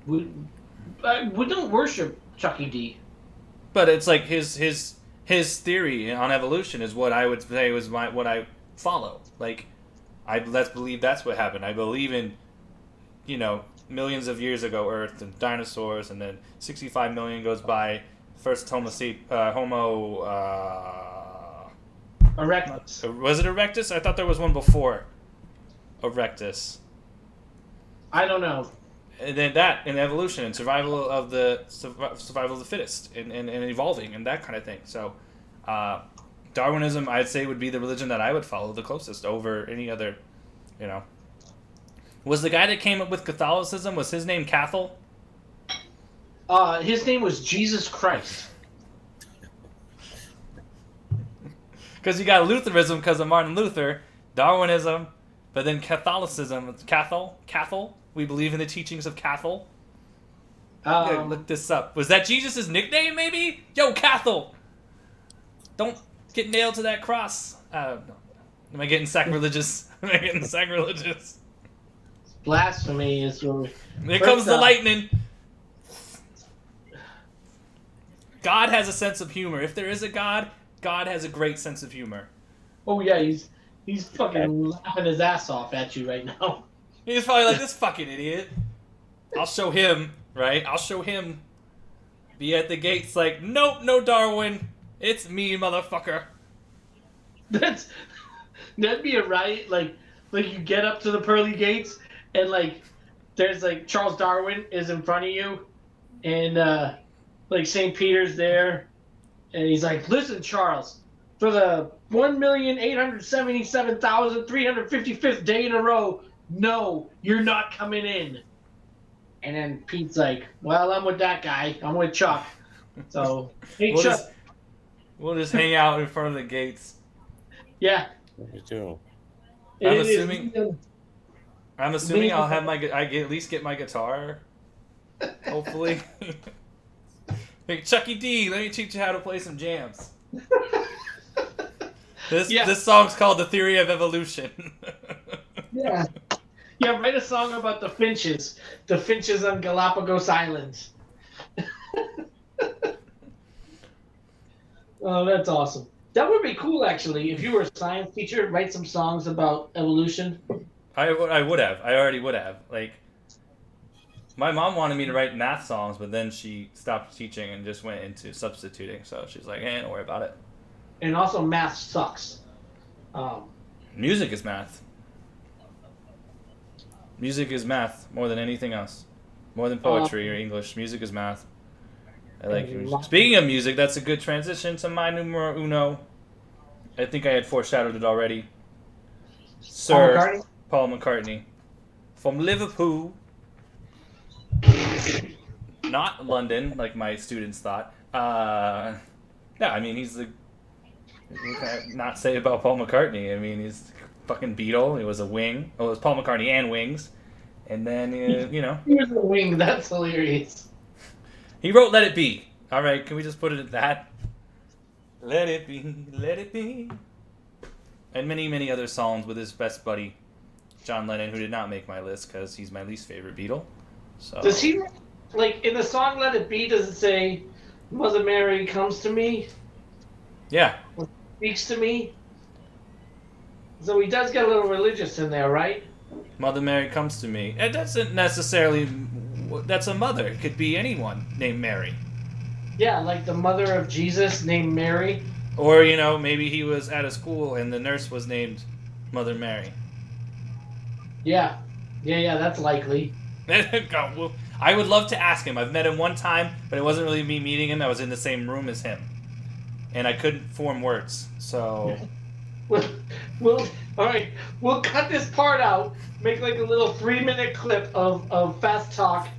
We don't worship Chucky D. But it's like his theory on evolution is what I would say was what I follow. Like let's believe that's what happened. I believe in millions of years ago Earth and dinosaurs, and then 65 million goes by. First Homo Erectus. was it Erectus? I thought there was one before Erectus. I don't know. And then that and evolution and survival of the fittest and evolving and that kind of thing. So Darwinism, I'd say, would be the religion that I would follow the closest over any other. Was the guy that came up with Catholicism, was his name Cathal? His name was Jesus Christ. Because you got Lutheranism because of Martin Luther, Darwinism, but then Catholicism, it's Cathal. We believe in the teachings of Cathal. Look this up. Was that Jesus' nickname, maybe? Yo, Cathal! Don't get nailed to that cross. Am I getting sacrilegious? Blasphemy is what Here comes the lightning. God has a sense of humor. If there is a God, God has a great sense of humor. Oh yeah, he's fucking laughing his ass off at you right now. He's probably like, this fucking idiot. I'll show him, right? I'll show him. Be at the gates like, nope, no Darwin. It's me, motherfucker. That'd be a riot. Like you get up to the pearly gates and like there's like Charles Darwin is in front of you and like St. Peter's there and he's like, listen, Charles, for the 1,877,355th day in a row, no, you're not coming in. And then Pete's like, well, I'm with that guy. I'm with Chuck. So, hey, Chuck. We'll just hang out in front of the gates. Yeah. Me too. I'm assuming I'll have at least get my guitar. Hopefully. Hey, Chucky D, let me teach you how to play some jams. This song's called The Theory of Evolution. Yeah. Yeah, write a song about the finches. The finches on Galapagos Islands. Oh, that's awesome. That would be cool, actually. If you were a science teacher, write some songs about evolution. I would have. I already would have. Like, my mom wanted me to write math songs, but then she stopped teaching and just went into substituting. So she's like, don't worry about it. And also, math sucks. Music is math. Music is math more than anything else. More than poetry or English. Music is math. I like music. Speaking of music, that's a good transition to my numero uno. I think I had foreshadowed it already. Sir Paul McCartney. From Liverpool. Not London, like my students thought. Yeah, I mean, he's the... What can I not say about Paul McCartney? I mean, he's fucking Beatle. He was a Wing. Oh, it was Paul McCartney and Wings. And then, He was a Wing. That's hilarious. He wrote Let It Be. All right, can we just put it at that? Let it be, let it be. And many, many other songs with his best buddy, John Lennon, who did not make my list because he's my least favorite Beatle. So. Does he, like, in the song Let It Be, does it say, Mother Mary comes to me? Yeah. Speaks to me? So he does get a little religious in there, right? Mother Mary comes to me. It doesn't necessarily... That's a mother. It could be anyone named Mary. Yeah, like the mother of Jesus named Mary. Or, maybe he was at a school and the nurse was named Mother Mary. Yeah. Yeah, that's likely. I would love to ask him. I've met him one time, but it wasn't really me meeting him. I was in the same room as him. And I couldn't form words, so... All right, we'll cut this part out, make like a little 3-minute clip of fast talk,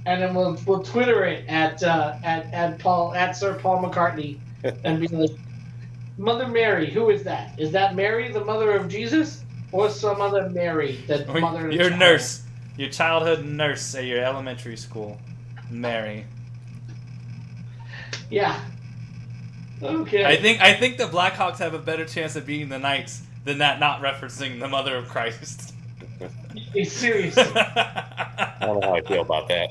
and then we'll Twitter it at Sir Paul McCartney, and be like, Mother Mary, who is that? Is that Mary, the mother of Jesus, or some other Mary that mother? Your nurse, your childhood nurse at your elementary school, Mary. Yeah. Okay. I think the Blackhawks have a better chance of beating the Knights than that not referencing the Mother of Christ. Seriously. I don't know how I feel about that.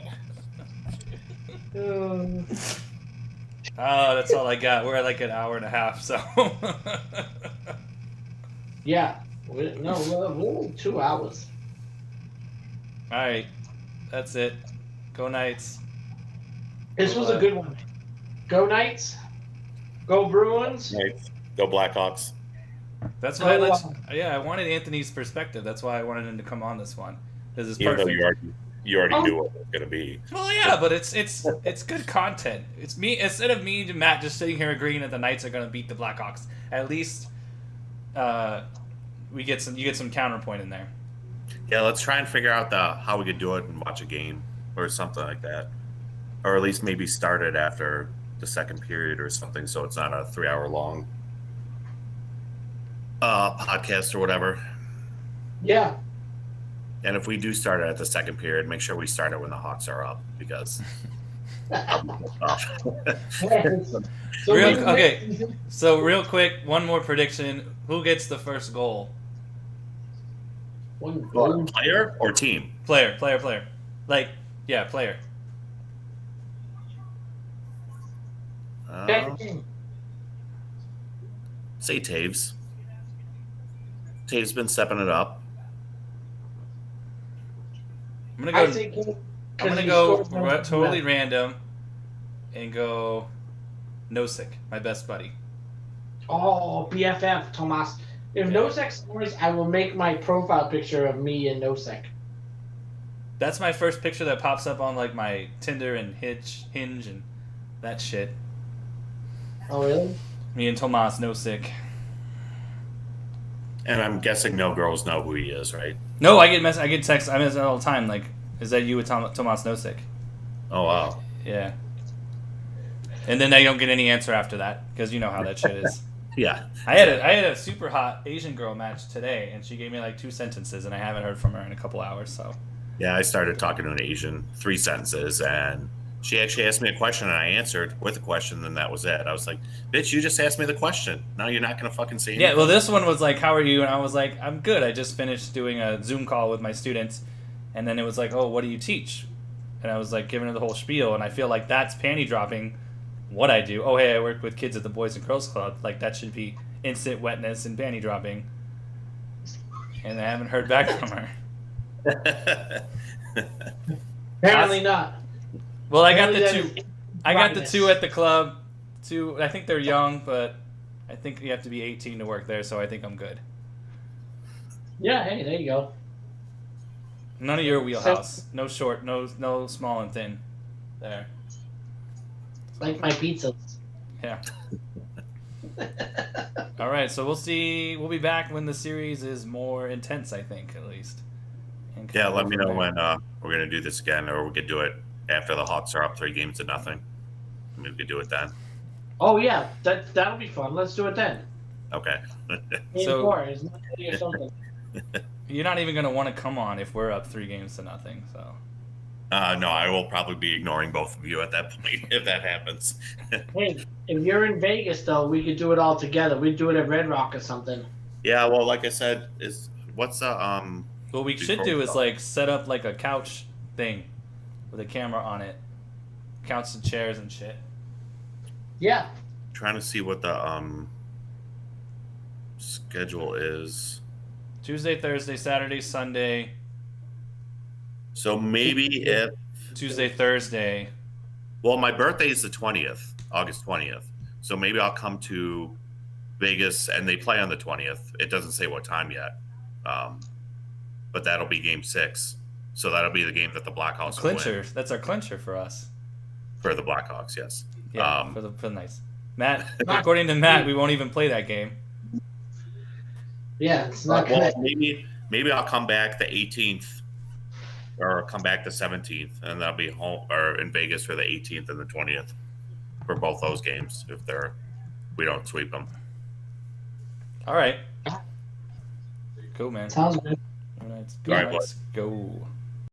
That's all I got. We're at like an hour and a half, so. Yeah. We're 2 hours. All right. That's it. Go Knights. This was a good one. Go Knights. Go Bruins. Knights. Go Blackhawks. That's why I wanted Anthony's perspective. That's why I wanted him to come on this one. This is perfect. You already Oh. knew what it was going to be. Well, yeah, but it's good content. It's me instead of me and Matt just sitting here agreeing that the Knights are going to beat the Blackhawks. At least you get some counterpoint in there. Yeah, let's try and figure out how we could do it and watch a game or something like that, or at least maybe start it after the second period or something, so it's not a 3-hour long podcast or whatever. Yeah. And if we do start it at the second period, make sure we start it when the Hawks are up, because So So real quick, one more prediction: who gets the first goal? one goal. player or team? Player. Like, yeah, player. Say Taves. Taves been stepping it up. I'm gonna go scored totally random and go Nosek, my best buddy. Oh, BFF, Tomas. If Nosek scores, I will make my profile picture of me and Nosek. That's my first picture that pops up on like my Tinder and Hinge and that shit. Oh, really? Me and Tomas Nosek. And I'm guessing no girls know who he is, right? No, I get texts. I miss it all the time. Like, is that you with Tomas Nosek? Oh, wow. Yeah. And then I don't get any answer after that because you know how that shit is. Yeah. I had a super hot Asian girl match today, and she gave me like 2 sentences, and I haven't heard from her in a couple hours. So. Yeah, I started talking to an Asian, 3 sentences, and she actually asked me a question, and I answered with a question, and that was it. I was like, bitch, you just asked me the question. Now you're not going to fucking say anything. Yeah, well, this one was like, how are you? And I was like, I'm good. I just finished doing a Zoom call with my students, and then it was like, oh, what do you teach? And I was like, giving her the whole spiel, and I feel like that's panty dropping what I do. Oh, hey, I work with kids at the Boys and Girls Club. Like, that should be instant wetness and panty dropping. And I haven't heard back from her. Apparently not. Well, I got the Apparently two. that is I got the dryness. 2 at the club. 2. I think they're young, but I think you have to be 18 to work there, so I think I'm good. Yeah, hey, there you go. None of your wheelhouse. No short. No small and thin. There. Like my pizzas. Yeah. All right, so we'll see. We'll be back when the series is more intense, I think, at least. And Yeah, let me know from when we're going to do this again, or we could do it after the Hawks are up 3-0. Maybe we could do it then. Oh yeah, that'll be fun. Let's do it then. Okay. Game So- 4 is not or something. You're not even gonna want to come on if we're up 3-0. So. No, I will probably be ignoring both of you at that point if that happens. Hey, if you're in Vegas though, we could do it all together. We'd do it at Red Rock or something. Yeah, well, like I said, what's the What we should Before do we is go. like set up like a couch thing with a camera on it, couch and chairs and shit. Yeah. trying to see what the schedule is. Tuesday, Thursday, Saturday, Sunday, So maybe if Tuesday, Thursday. well, my birthday is the 20th, August 20th. So maybe I'll come to Vegas and they play on the 20th. It doesn't say what time yet. But that'll be game 6. So that'll be the game that the Blackhawks will Clincher. win That's our clincher for us. for the Blackhawks, yes. Yeah, for the Knights. Matt, according to Matt, we won't even play that game. Yeah, it's not Well, gonna. maybe I'll come back the 18th or come back the 17th, and I'll be home or in Vegas for the 18th and the 20th for both those games if we don't sweep them. All right. Cool, man. Sounds good. All right, All right, let's go.